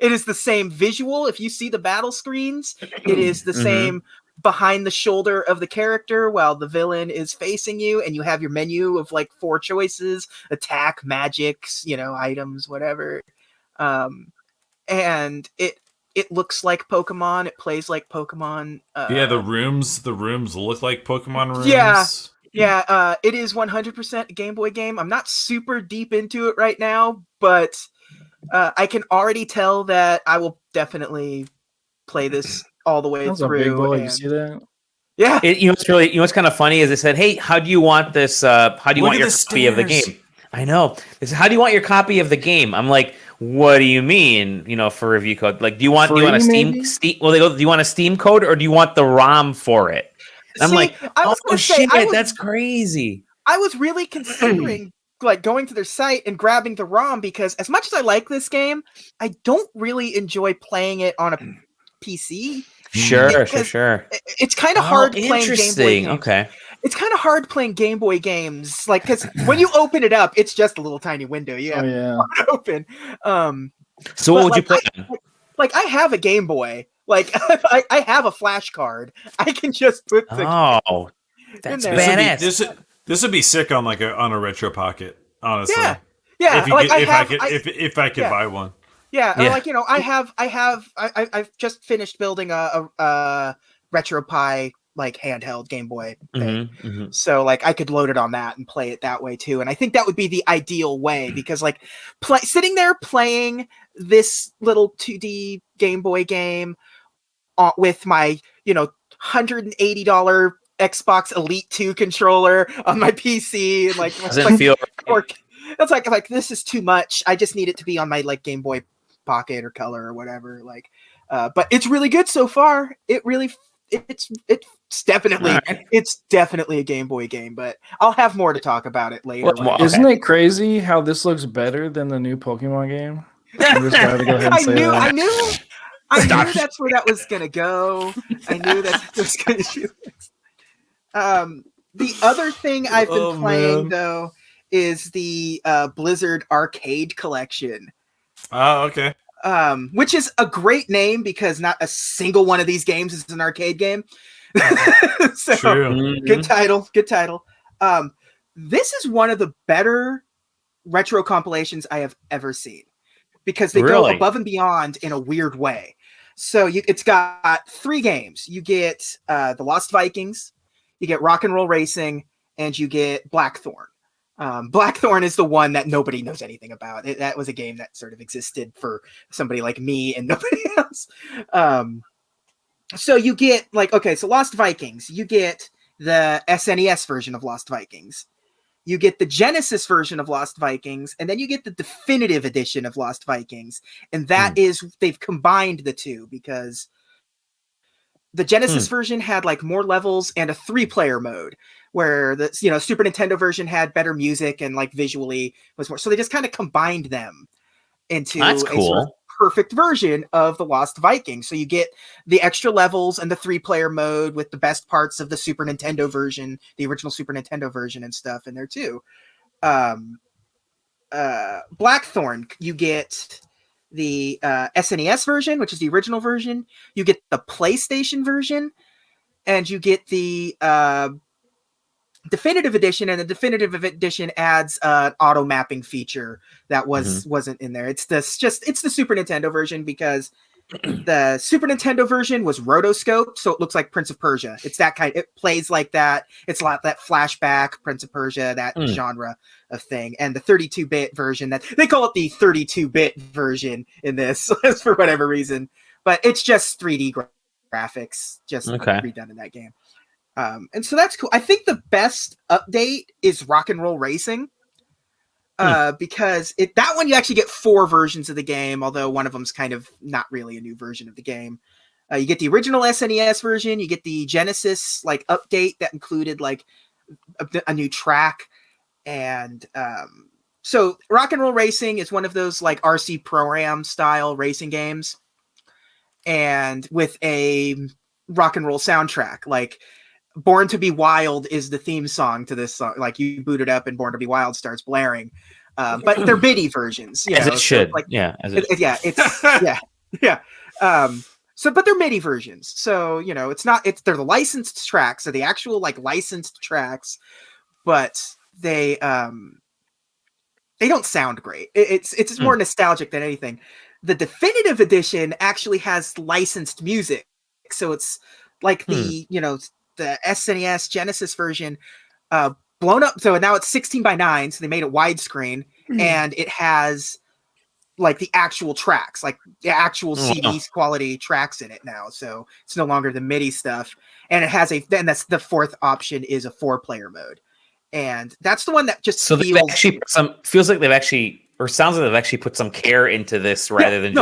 It is the same visual. If you see the battle screens, it is the same behind the shoulder of the character while the villain is facing you, and you have your menu of like 4 choices: attack, magics, items, whatever. And it looks like Pokemon. It plays like Pokemon. The rooms look like Pokemon rooms. Yeah. It is 100% a Game Boy game. I'm not super deep into it right now, but I can already tell that I will definitely play this all the way through. A big boy. You see that? Yeah. What's kind of funny is they said, "Hey, how do you want this? How do you want your copy of the game?" I know. They said, "How do you want your copy of the game?" I'm like, "What do you mean? For review code? Like, do you want a Steam? Well, they go, do you want a Steam code or do you want the ROM for it?" And I'm like, shit, that's crazy. I was really considering like going to their site and grabbing the ROM because as much as I like this game, I don't really enjoy playing it on a PC. Sure. It's kind of hard playing Game Boy games. Okay. It's kind of hard playing Game Boy games, like because when you open it up, it's just a little tiny window. You have to open. So what would you play? I have a Game Boy. Like I have a flash card. I can just put the that's badass. This would be sick on a Retro Pocket, honestly. Yeah. If I could buy one. Yeah. I've just finished building a RetroPie like handheld Game Boy thing. So like I could load it on that and play it that way too. And I think that would be the ideal way because like sitting there playing this little 2D Game Boy game with my, $180 Xbox Elite 2 controller on my PC and like doesn't feel that's like this is too much. I just need it to be on my like Game Boy Pocket or Color or whatever. Like but it's really good so far. It's definitely a Game Boy game, but I'll have more to talk about it later. Isn't it crazy how this looks better than the new Pokemon game? I'm just going to go ahead and say that. I knew that's where that was gonna go. I knew that was gonna do. The other thing I've been playing though is the Blizzard Arcade Collection. Oh, okay. Which is a great name because not a single one of these games is an arcade game. So true. Good title. This is one of the better retro compilations I have ever seen because they go above and beyond in a weird way. So it's got 3 games. You get the Lost Vikings, you get Rock and Roll Racing, and you get Blackthorn. Blackthorn is the one that nobody knows anything about. That was a game that sort of existed for somebody like me and nobody else. So you get so Lost Vikings, you get the SNES version of Lost Vikings, you get the Genesis version of Lost Vikings, and then you get the definitive edition of Lost Vikings. And that is, they've combined the two because the Genesis version had like more levels and a 3-player mode where the Super Nintendo version had better music and like visually was more. So they just kind of combined them into a sort of perfect version of the Lost Vikings. So you get the extra levels and the 3-player mode with the best parts of the Super Nintendo version, the original Super Nintendo version and stuff in there too. Blackthorn, you get the SNES version, which is the original version. You get the PlayStation version, and you get the definitive edition, and the definitive edition adds an auto mapping feature that wasn't in there. It's the Super Nintendo version because The Super Nintendo version was rotoscope, so it looks like Prince of Persia. It's that kind. It plays like that. It's a lot that flashback Prince of Persia, that genre of thing. And the 32-bit version, that they call it the 32-bit version in this for whatever reason, but it's just 3D graphics, just redone in that game. And so that's cool. I think the best update is Rock and Roll Racing. Because that one you actually get 4 versions of the game, although one of them's kind of not really a new version of the game. You get the original SNES version, you get the Genesis like update that included like a new track, and so Rock and Roll Racing is one of those like RC Pro-Am style racing games, and with a rock and roll soundtrack. Like Born to Be Wild is the theme song to this song. Like you boot it up and Born to Be Wild starts blaring. But they're MIDI versions. As it should. So but they're MIDI versions. So, they're the licensed tracks, so the actual like licensed tracks, but they don't sound great. It's more nostalgic than anything. The definitive edition actually has licensed music. So it's like the SNES Genesis version blown up. So now it's 16:9. So they made it widescreen and it has like the actual tracks, like the actual CD quality tracks in it now. So it's no longer the MIDI stuff. And it has then that's the fourth option is a 4-player mode. And that's the one that just feels like they've actually, or sounds like they've actually put some care into this rather than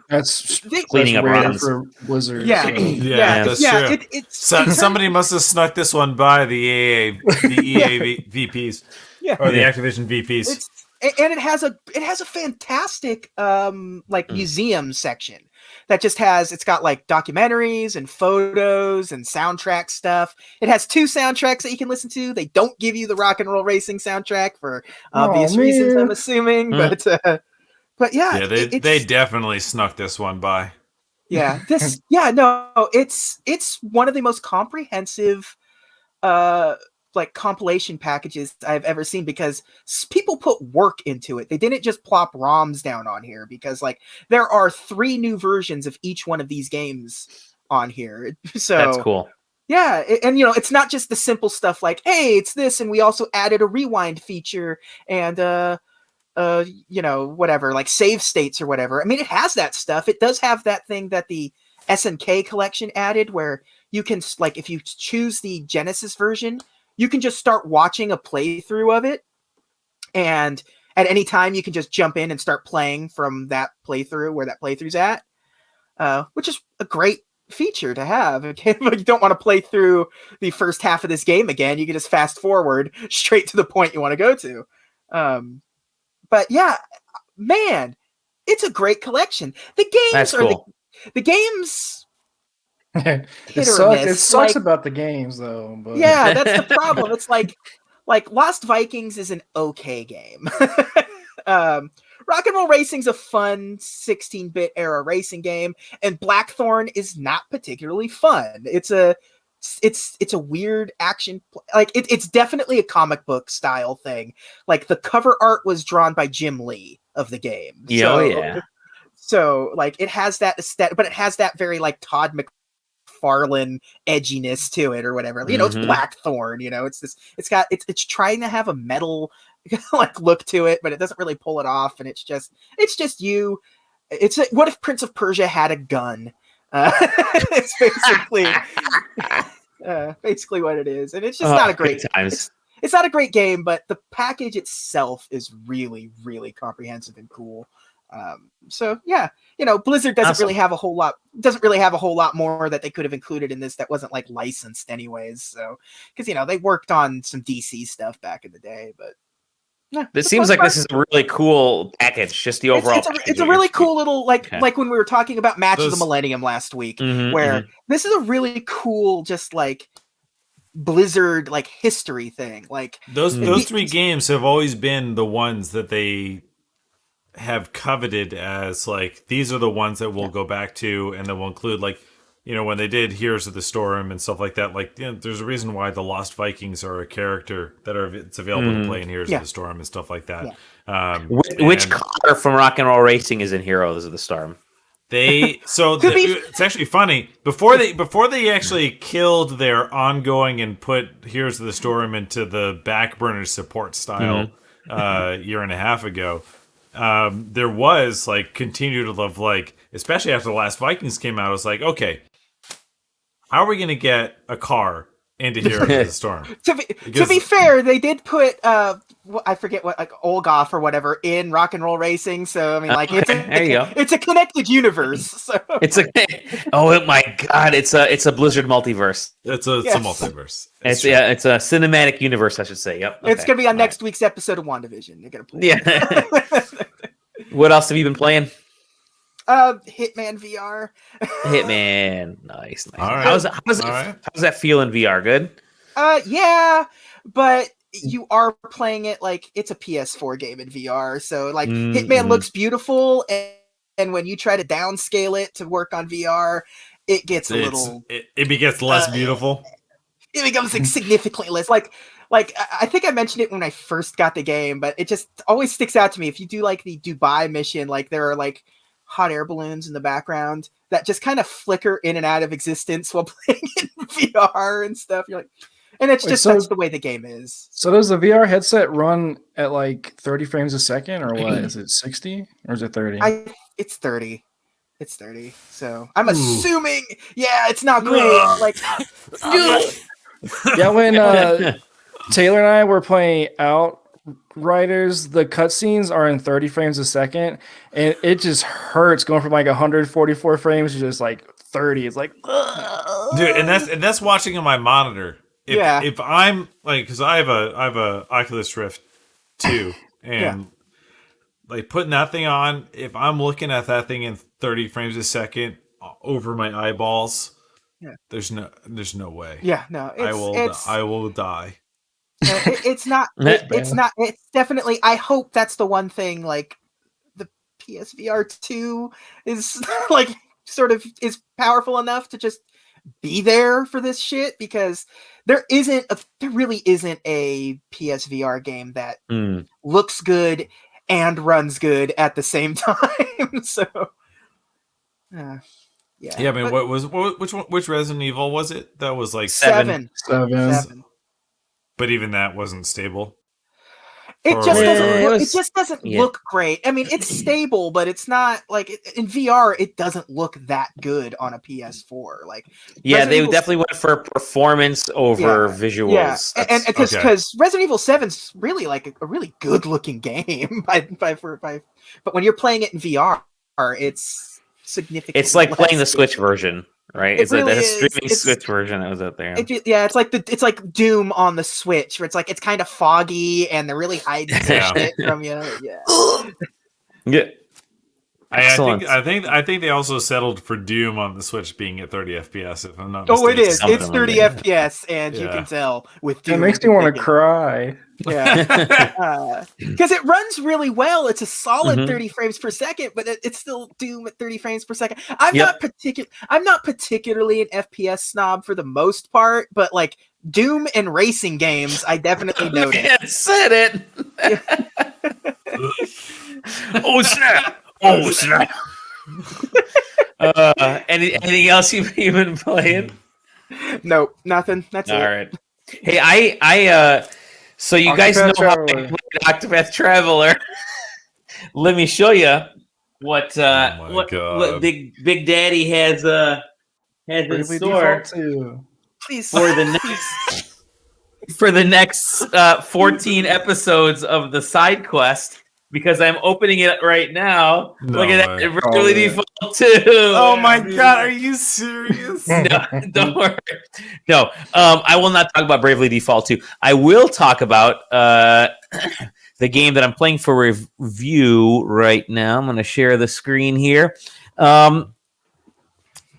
that's cleaning up runs for Blizzard. That's true. Somebody must have snuck this one by the EA VPs, or the Activision VPs. And it has a fantastic museum section that just it's got like documentaries and photos and soundtrack stuff. It has 2 soundtracks that you can listen to. They don't give you the Rock and Roll Racing soundtrack for obvious reasons, I'm assuming. But they definitely snuck this one by. Yeah, it's one of the most comprehensive compilation packages I've ever seen, because people put work into it. They didn't just plop ROMs down on here, because like there are 3 new versions of each one of these games on here. So that's cool. Yeah, and it's not just the simple stuff like, hey, it's this, and we also added a rewind feature and whatever, like save states or whatever. I mean, it has that stuff. It does have that thing that the SNK collection added, where you can, like, if you choose the Genesis version, you can just start watching a playthrough of it, and at any time you can just jump in and start playing from that playthrough where that playthrough's at, which is a great feature to have. If you don't want to play through the first half of this game again, you can just fast forward straight to the point you want to go to. But yeah, man, it's a great collection. The games the games. It sucks about the games though. But. Yeah, that's the problem. It's like Lost Vikings is an okay game. Rock and Roll Racing's a fun 16-bit era racing game, and Blackthorn is not particularly fun. It's a weird action, like it's definitely a comic book style thing. Like the cover art was drawn by Jim Lee of the game. So like it has that aesthetic, but it has that very like Todd McFarlane edginess to it or whatever. It's Blackthorn, it's trying to have a metal like look to it, but it doesn't really pull it off, and it's just you. It's what if Prince of Persia had a gun? It's basically what it is, and it's just not a great time. It's not a great game, but the package itself is really, really comprehensive and cool. So yeah, Blizzard doesn't really have a whole lot more that they could have included in this that wasn't like licensed anyways. So because they worked on some DC stuff back in the day, but. Yeah, this seems like this is a really cool package. Just the overall, it's a really cool little like when we were talking about Match of the Millennium last week, where this is a really cool, just like Blizzard like history thing. Like those 3 games have always been the ones that they have coveted as like these are the ones that we'll go back to, and then we'll include like. When they did Heroes of the Storm and stuff like that, like there's a reason why the Lost Vikings are a character it's available to play in Heroes of the Storm and stuff like that. Which car from Rock and Roll Racing is in Heroes of the Storm? It's actually funny. Before they actually killed their ongoing and put Heroes of the Storm into the back burner support style year and a half ago, there was like continued love, like especially after the last Vikings came out. I was like, okay, how are we going to get a car into Heroes of the Storm? To be fair, they did put I forget what, like Olgoth or whatever, in Rock and Roll Racing. So I mean, like it's a connected universe. So it's oh my god, it's a Blizzard multiverse. It's a multiverse. It's a cinematic universe, I should say. Yep. It's gonna be on next week's episode of WandaVision. You're gonna play. Yeah. What else have you been playing? Hitman VR. Hitman, nice. All right. How's that feel in VR? Good. Yeah, but you are playing it like it's a PS4 game in VR. So like Hitman looks beautiful, and when you try to downscale it to work on VR, it gets it gets less beautiful. It becomes like significantly less. Like I think I mentioned it when I first got the game, but it just always sticks out to me. If you do like the Dubai mission, like there are like hot air balloons in the background that just kind of flicker in and out of existence while playing in VR and stuff. You're like, and it's just that's the way the game is. So does the VR headset run at like 30 frames a second, or what? Is it 60 or is it 30? It's 30. It's 30. So I'm assuming, it's not great. Like, yeah, when Taylor and I were playing Outriders, the cutscenes are in 30 frames a second, and it just hurts going from like 144 frames to just like 30. It's like, dude, and that's watching on my monitor. If I'm like, because I have a Oculus Rift 2, and like putting that thing on, if I'm looking at that thing in 30 frames a second over my eyeballs, there's no way. Yeah, no, I will die. It's not. It's not. It's definitely. I hope that's the one thing. Like the PSVR 2 is like sort of is powerful enough to just be there for this shit, because there really isn't a PSVR game that looks good and runs good at the same time. So, yeah. I mean, which Resident Evil was it? That was like 7. But even that wasn't stable. It just doesn't look great. I mean, it's stable, but it's not like in VR. It doesn't look that good on a PS4. Like, they definitely went for performance over visuals. Yeah, and because Resident Evil 7's really like a really good looking game. But when you're playing it in VR, it's significant. It's like playing the Switch version. Right, it's really a streaming Switch version that was out there. It's like Doom on the Switch, where it's like it's kind of foggy and they're really hiding shit from you. Yeah. I think they also settled for Doom on the Switch being at 30 FPS. If I'm not mistaken. Oh, it is. It's 30 FPS, and you can tell with Doom. It makes me want to cry. Yeah, because it runs really well. It's a solid 30 frames per second, but it's still Doom at 30 frames per second. I'm not particularly an FPS snob for the most part, but like Doom and racing games, I definitely noticed. Yeah, said it. Oh snap! Oh snap! Anything else you've been playing? Nope, nothing. That's all it. Right. Hey, I so you Octopath guys know Traveler. How I played Octopath Traveler. Let me show you what Big Daddy has in store Please. for the next 14 episodes of the SideQuest, because I'm opening it right now. Look at that, Bravely Default 2. Oh my god, are you serious? No, don't worry. No, I will not talk about Bravely Default 2. I will talk about the game that I'm playing for review right now. I'm going to share the screen here.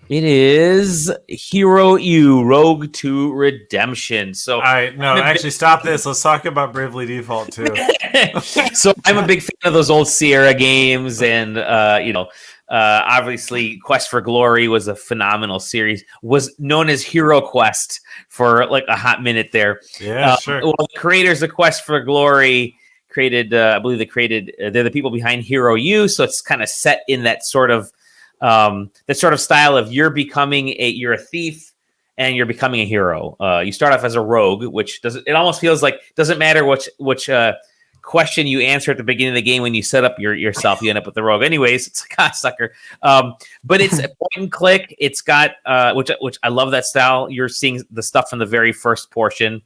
It is Hero U Rogue 2 Redemption. So actually stop this. Let's talk about Bravely Default 2. So I'm a big fan of those old Sierra games, and obviously Quest for Glory was a phenomenal series. Was known as Hero Quest for like a hot minute there. Yeah, sure. Well, the creators of Quest for Glory created, they're the people behind Hero U, so it's kind of set in that sort of that sort of style of you're a thief and you're becoming a hero. You start off as a rogue, which it almost feels like doesn't matter which question you answer at the beginning of the game when you set up yourself, you end up with the rogue. Anyways, it's like sucker. But it's a point and click. It's got which I love that style. You're seeing the stuff from the very first portion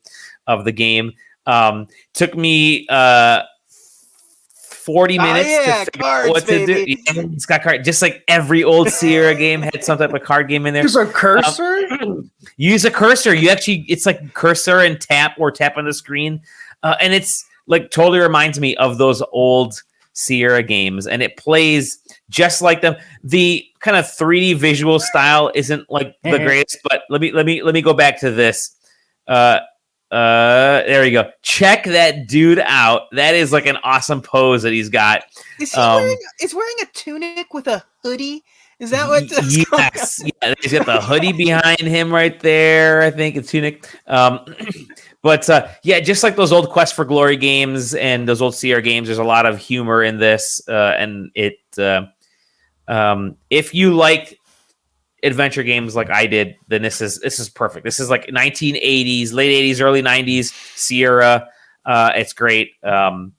of the game. Took me 40 minutes to figure out what to do. Yeah, it's got cards, just like every old Sierra game had some type of card game in there. There's a cursor? Use a cursor. It's like cursor and tap on the screen. And it's like totally reminds me of those old Sierra games, and it plays just like them. The kind of 3D visual style isn't like the greatest, but let me go back to this. There you go. Check that dude out. That is like an awesome pose that he's got. Is he wearing a tunic with a hoodie? Is that what? Yes. Yeah, he's got the hoodie behind him right there. I think it's tunic. But just like those old Quest for Glory games and those old Sierra games, there's a lot of humor in this, and it. If you like adventure games like I did, then this is perfect. This is like 1980s, late 80s, early 90s Sierra. It's great, and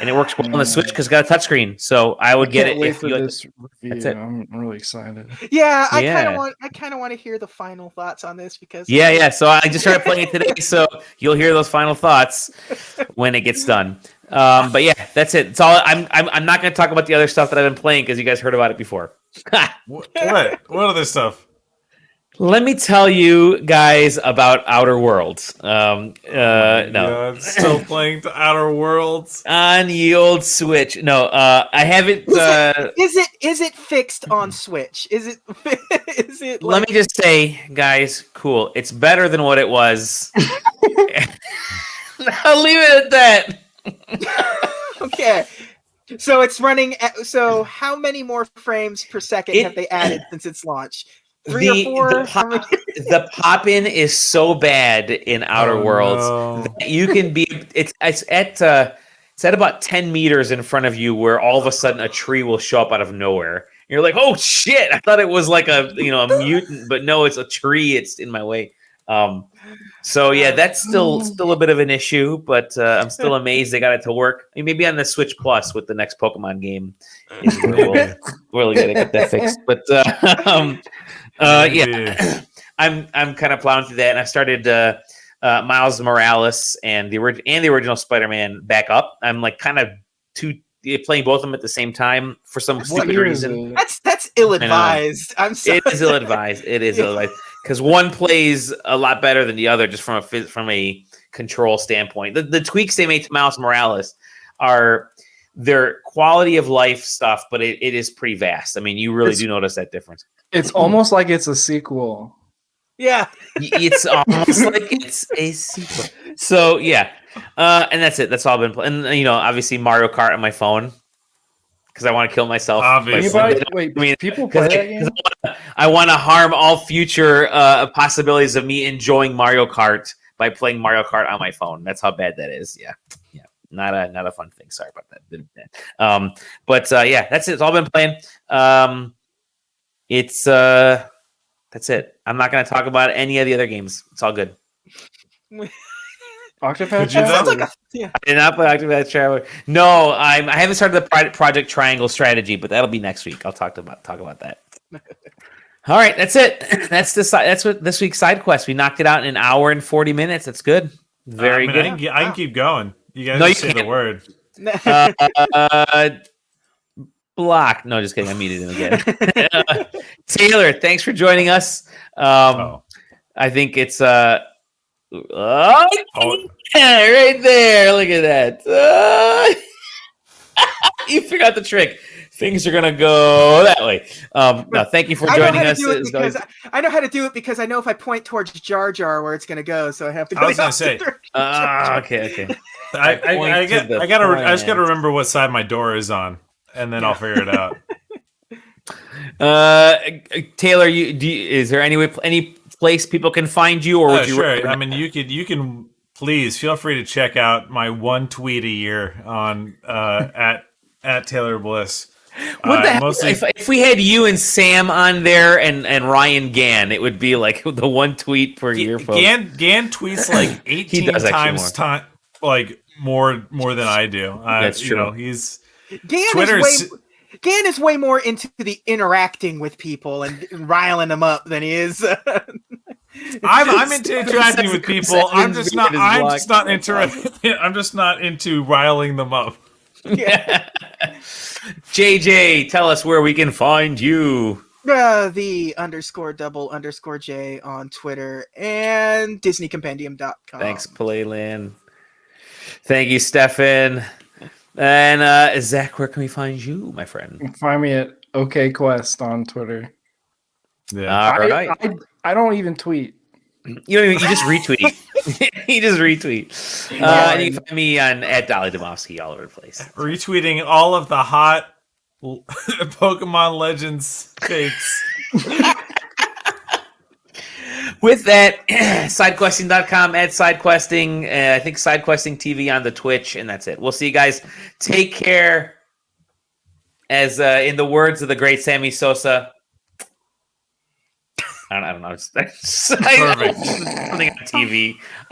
it works well on the Switch because it's got a touchscreen. So I would get it if you. This review. That's it. I'm really excited. Yeah, I kind of want to hear the final thoughts on this because. Yeah. So I just started playing it today, so you'll hear those final thoughts when it gets done. But yeah, that's it. It's all. I'm not going to talk about the other stuff that I've been playing because you guys heard about it before. What other stuff? Let me tell you guys about Outer Worlds. No, still playing the Outer Worlds on the old Switch. No, I haven't. Is it fixed on Switch? Is it? Like... Let me just say, guys, cool. It's better than what it was. I'll leave it at that. Okay. So it's running. So how many more frames per second have they added since its launch? 3 or 4? The pop-in is so bad in Outer Worlds that you can be. It's at about 10 meters in front of you, where all of a sudden a tree will show up out of nowhere. And you're like, oh shit! I thought it was like a mutant, but no, it's a tree. It's in my way. So yeah, that's still a bit of an issue, but I'm still amazed they got it to work. I mean, maybe on the Switch Plus with the next Pokemon game, we'll really gotta get that fixed. But I'm kind of plowing through that, and I started Miles Morales and the original Spider-Man back up. I'm like kind of playing both of them at the same time for some stupid reason. That's ill-advised. I'm sorry. It is ill-advised. It is ill-advised because one plays a lot better than the other, just from a control standpoint. The tweaks they made to Miles Morales are their quality of life stuff, but it is pretty vast. I mean, you really do notice that difference. It's almost like it's a sequel. Yeah. It's almost like it's a sequel. So, yeah. And that's it. That's all I've been playing. And, obviously Mario Kart on my phone because I want to kill myself. Obviously. People play that game? I want to harm all future possibilities of me enjoying Mario Kart by playing Mario Kart on my phone. That's how bad that is. Yeah. Not a fun thing. Sorry about that. But that's it. It's all been playing. That's it. I'm not going to talk about any of the other games. It's all good. Octopath Traveler? I did not play Octopath Traveler. No, I haven't started the Project Triangle strategy, but that'll be next week. I'll talk about that. All right, that's it. That's what this week's SideQuest. We knocked it out in an hour and 40 minutes. That's good. Very good. I can keep going. You guys say the word. Block. No, just kidding. I muted him again. Taylor, thanks for joining us. I think it's right there. Look at that. You forgot the trick. Things are gonna go that way. No, thank you for joining us. I know how to do it because I know if I point towards Jar Jar where it's gonna go, so I have to go. I was gonna say. Okay. I just gotta remember what side my door is on, and then I'll figure it out. Taylor, is there any place people can find you, or would you? Sure. I mean, you can please feel free to check out my one tweet a year on at Taylor Bliss. What the hell? If we had you and Sam on there and Ryan Gann, it would be like the one tweet per year. Folks. Gann tweets like 18 times like more than I do. That's true. You know, he's Gann is way more into the interacting with people and riling them up than he is. I'm into interacting with people. I'm just not into riling them up. Yeah. JJ, tell us where we can find you. The _double_J on Twitter and DisneyCompendium.com. Thanks, Playland. Thank you, Stefan. And Zach, where can we find you, my friend? You can find me at OKQuest on Twitter. Yeah. All right. I don't even tweet. You just retweet. You just retweet. And you can find me on at Dolly Demovsky all over the place. Retweeting all of the hot Pokemon Legends fakes. With that, sidequesting.com at sidequesting. I think sidequesting TV on the Twitch, and that's it. We'll see you guys. Take care. As in the words of the great Sammy Sosa. I don't know. Something on TV.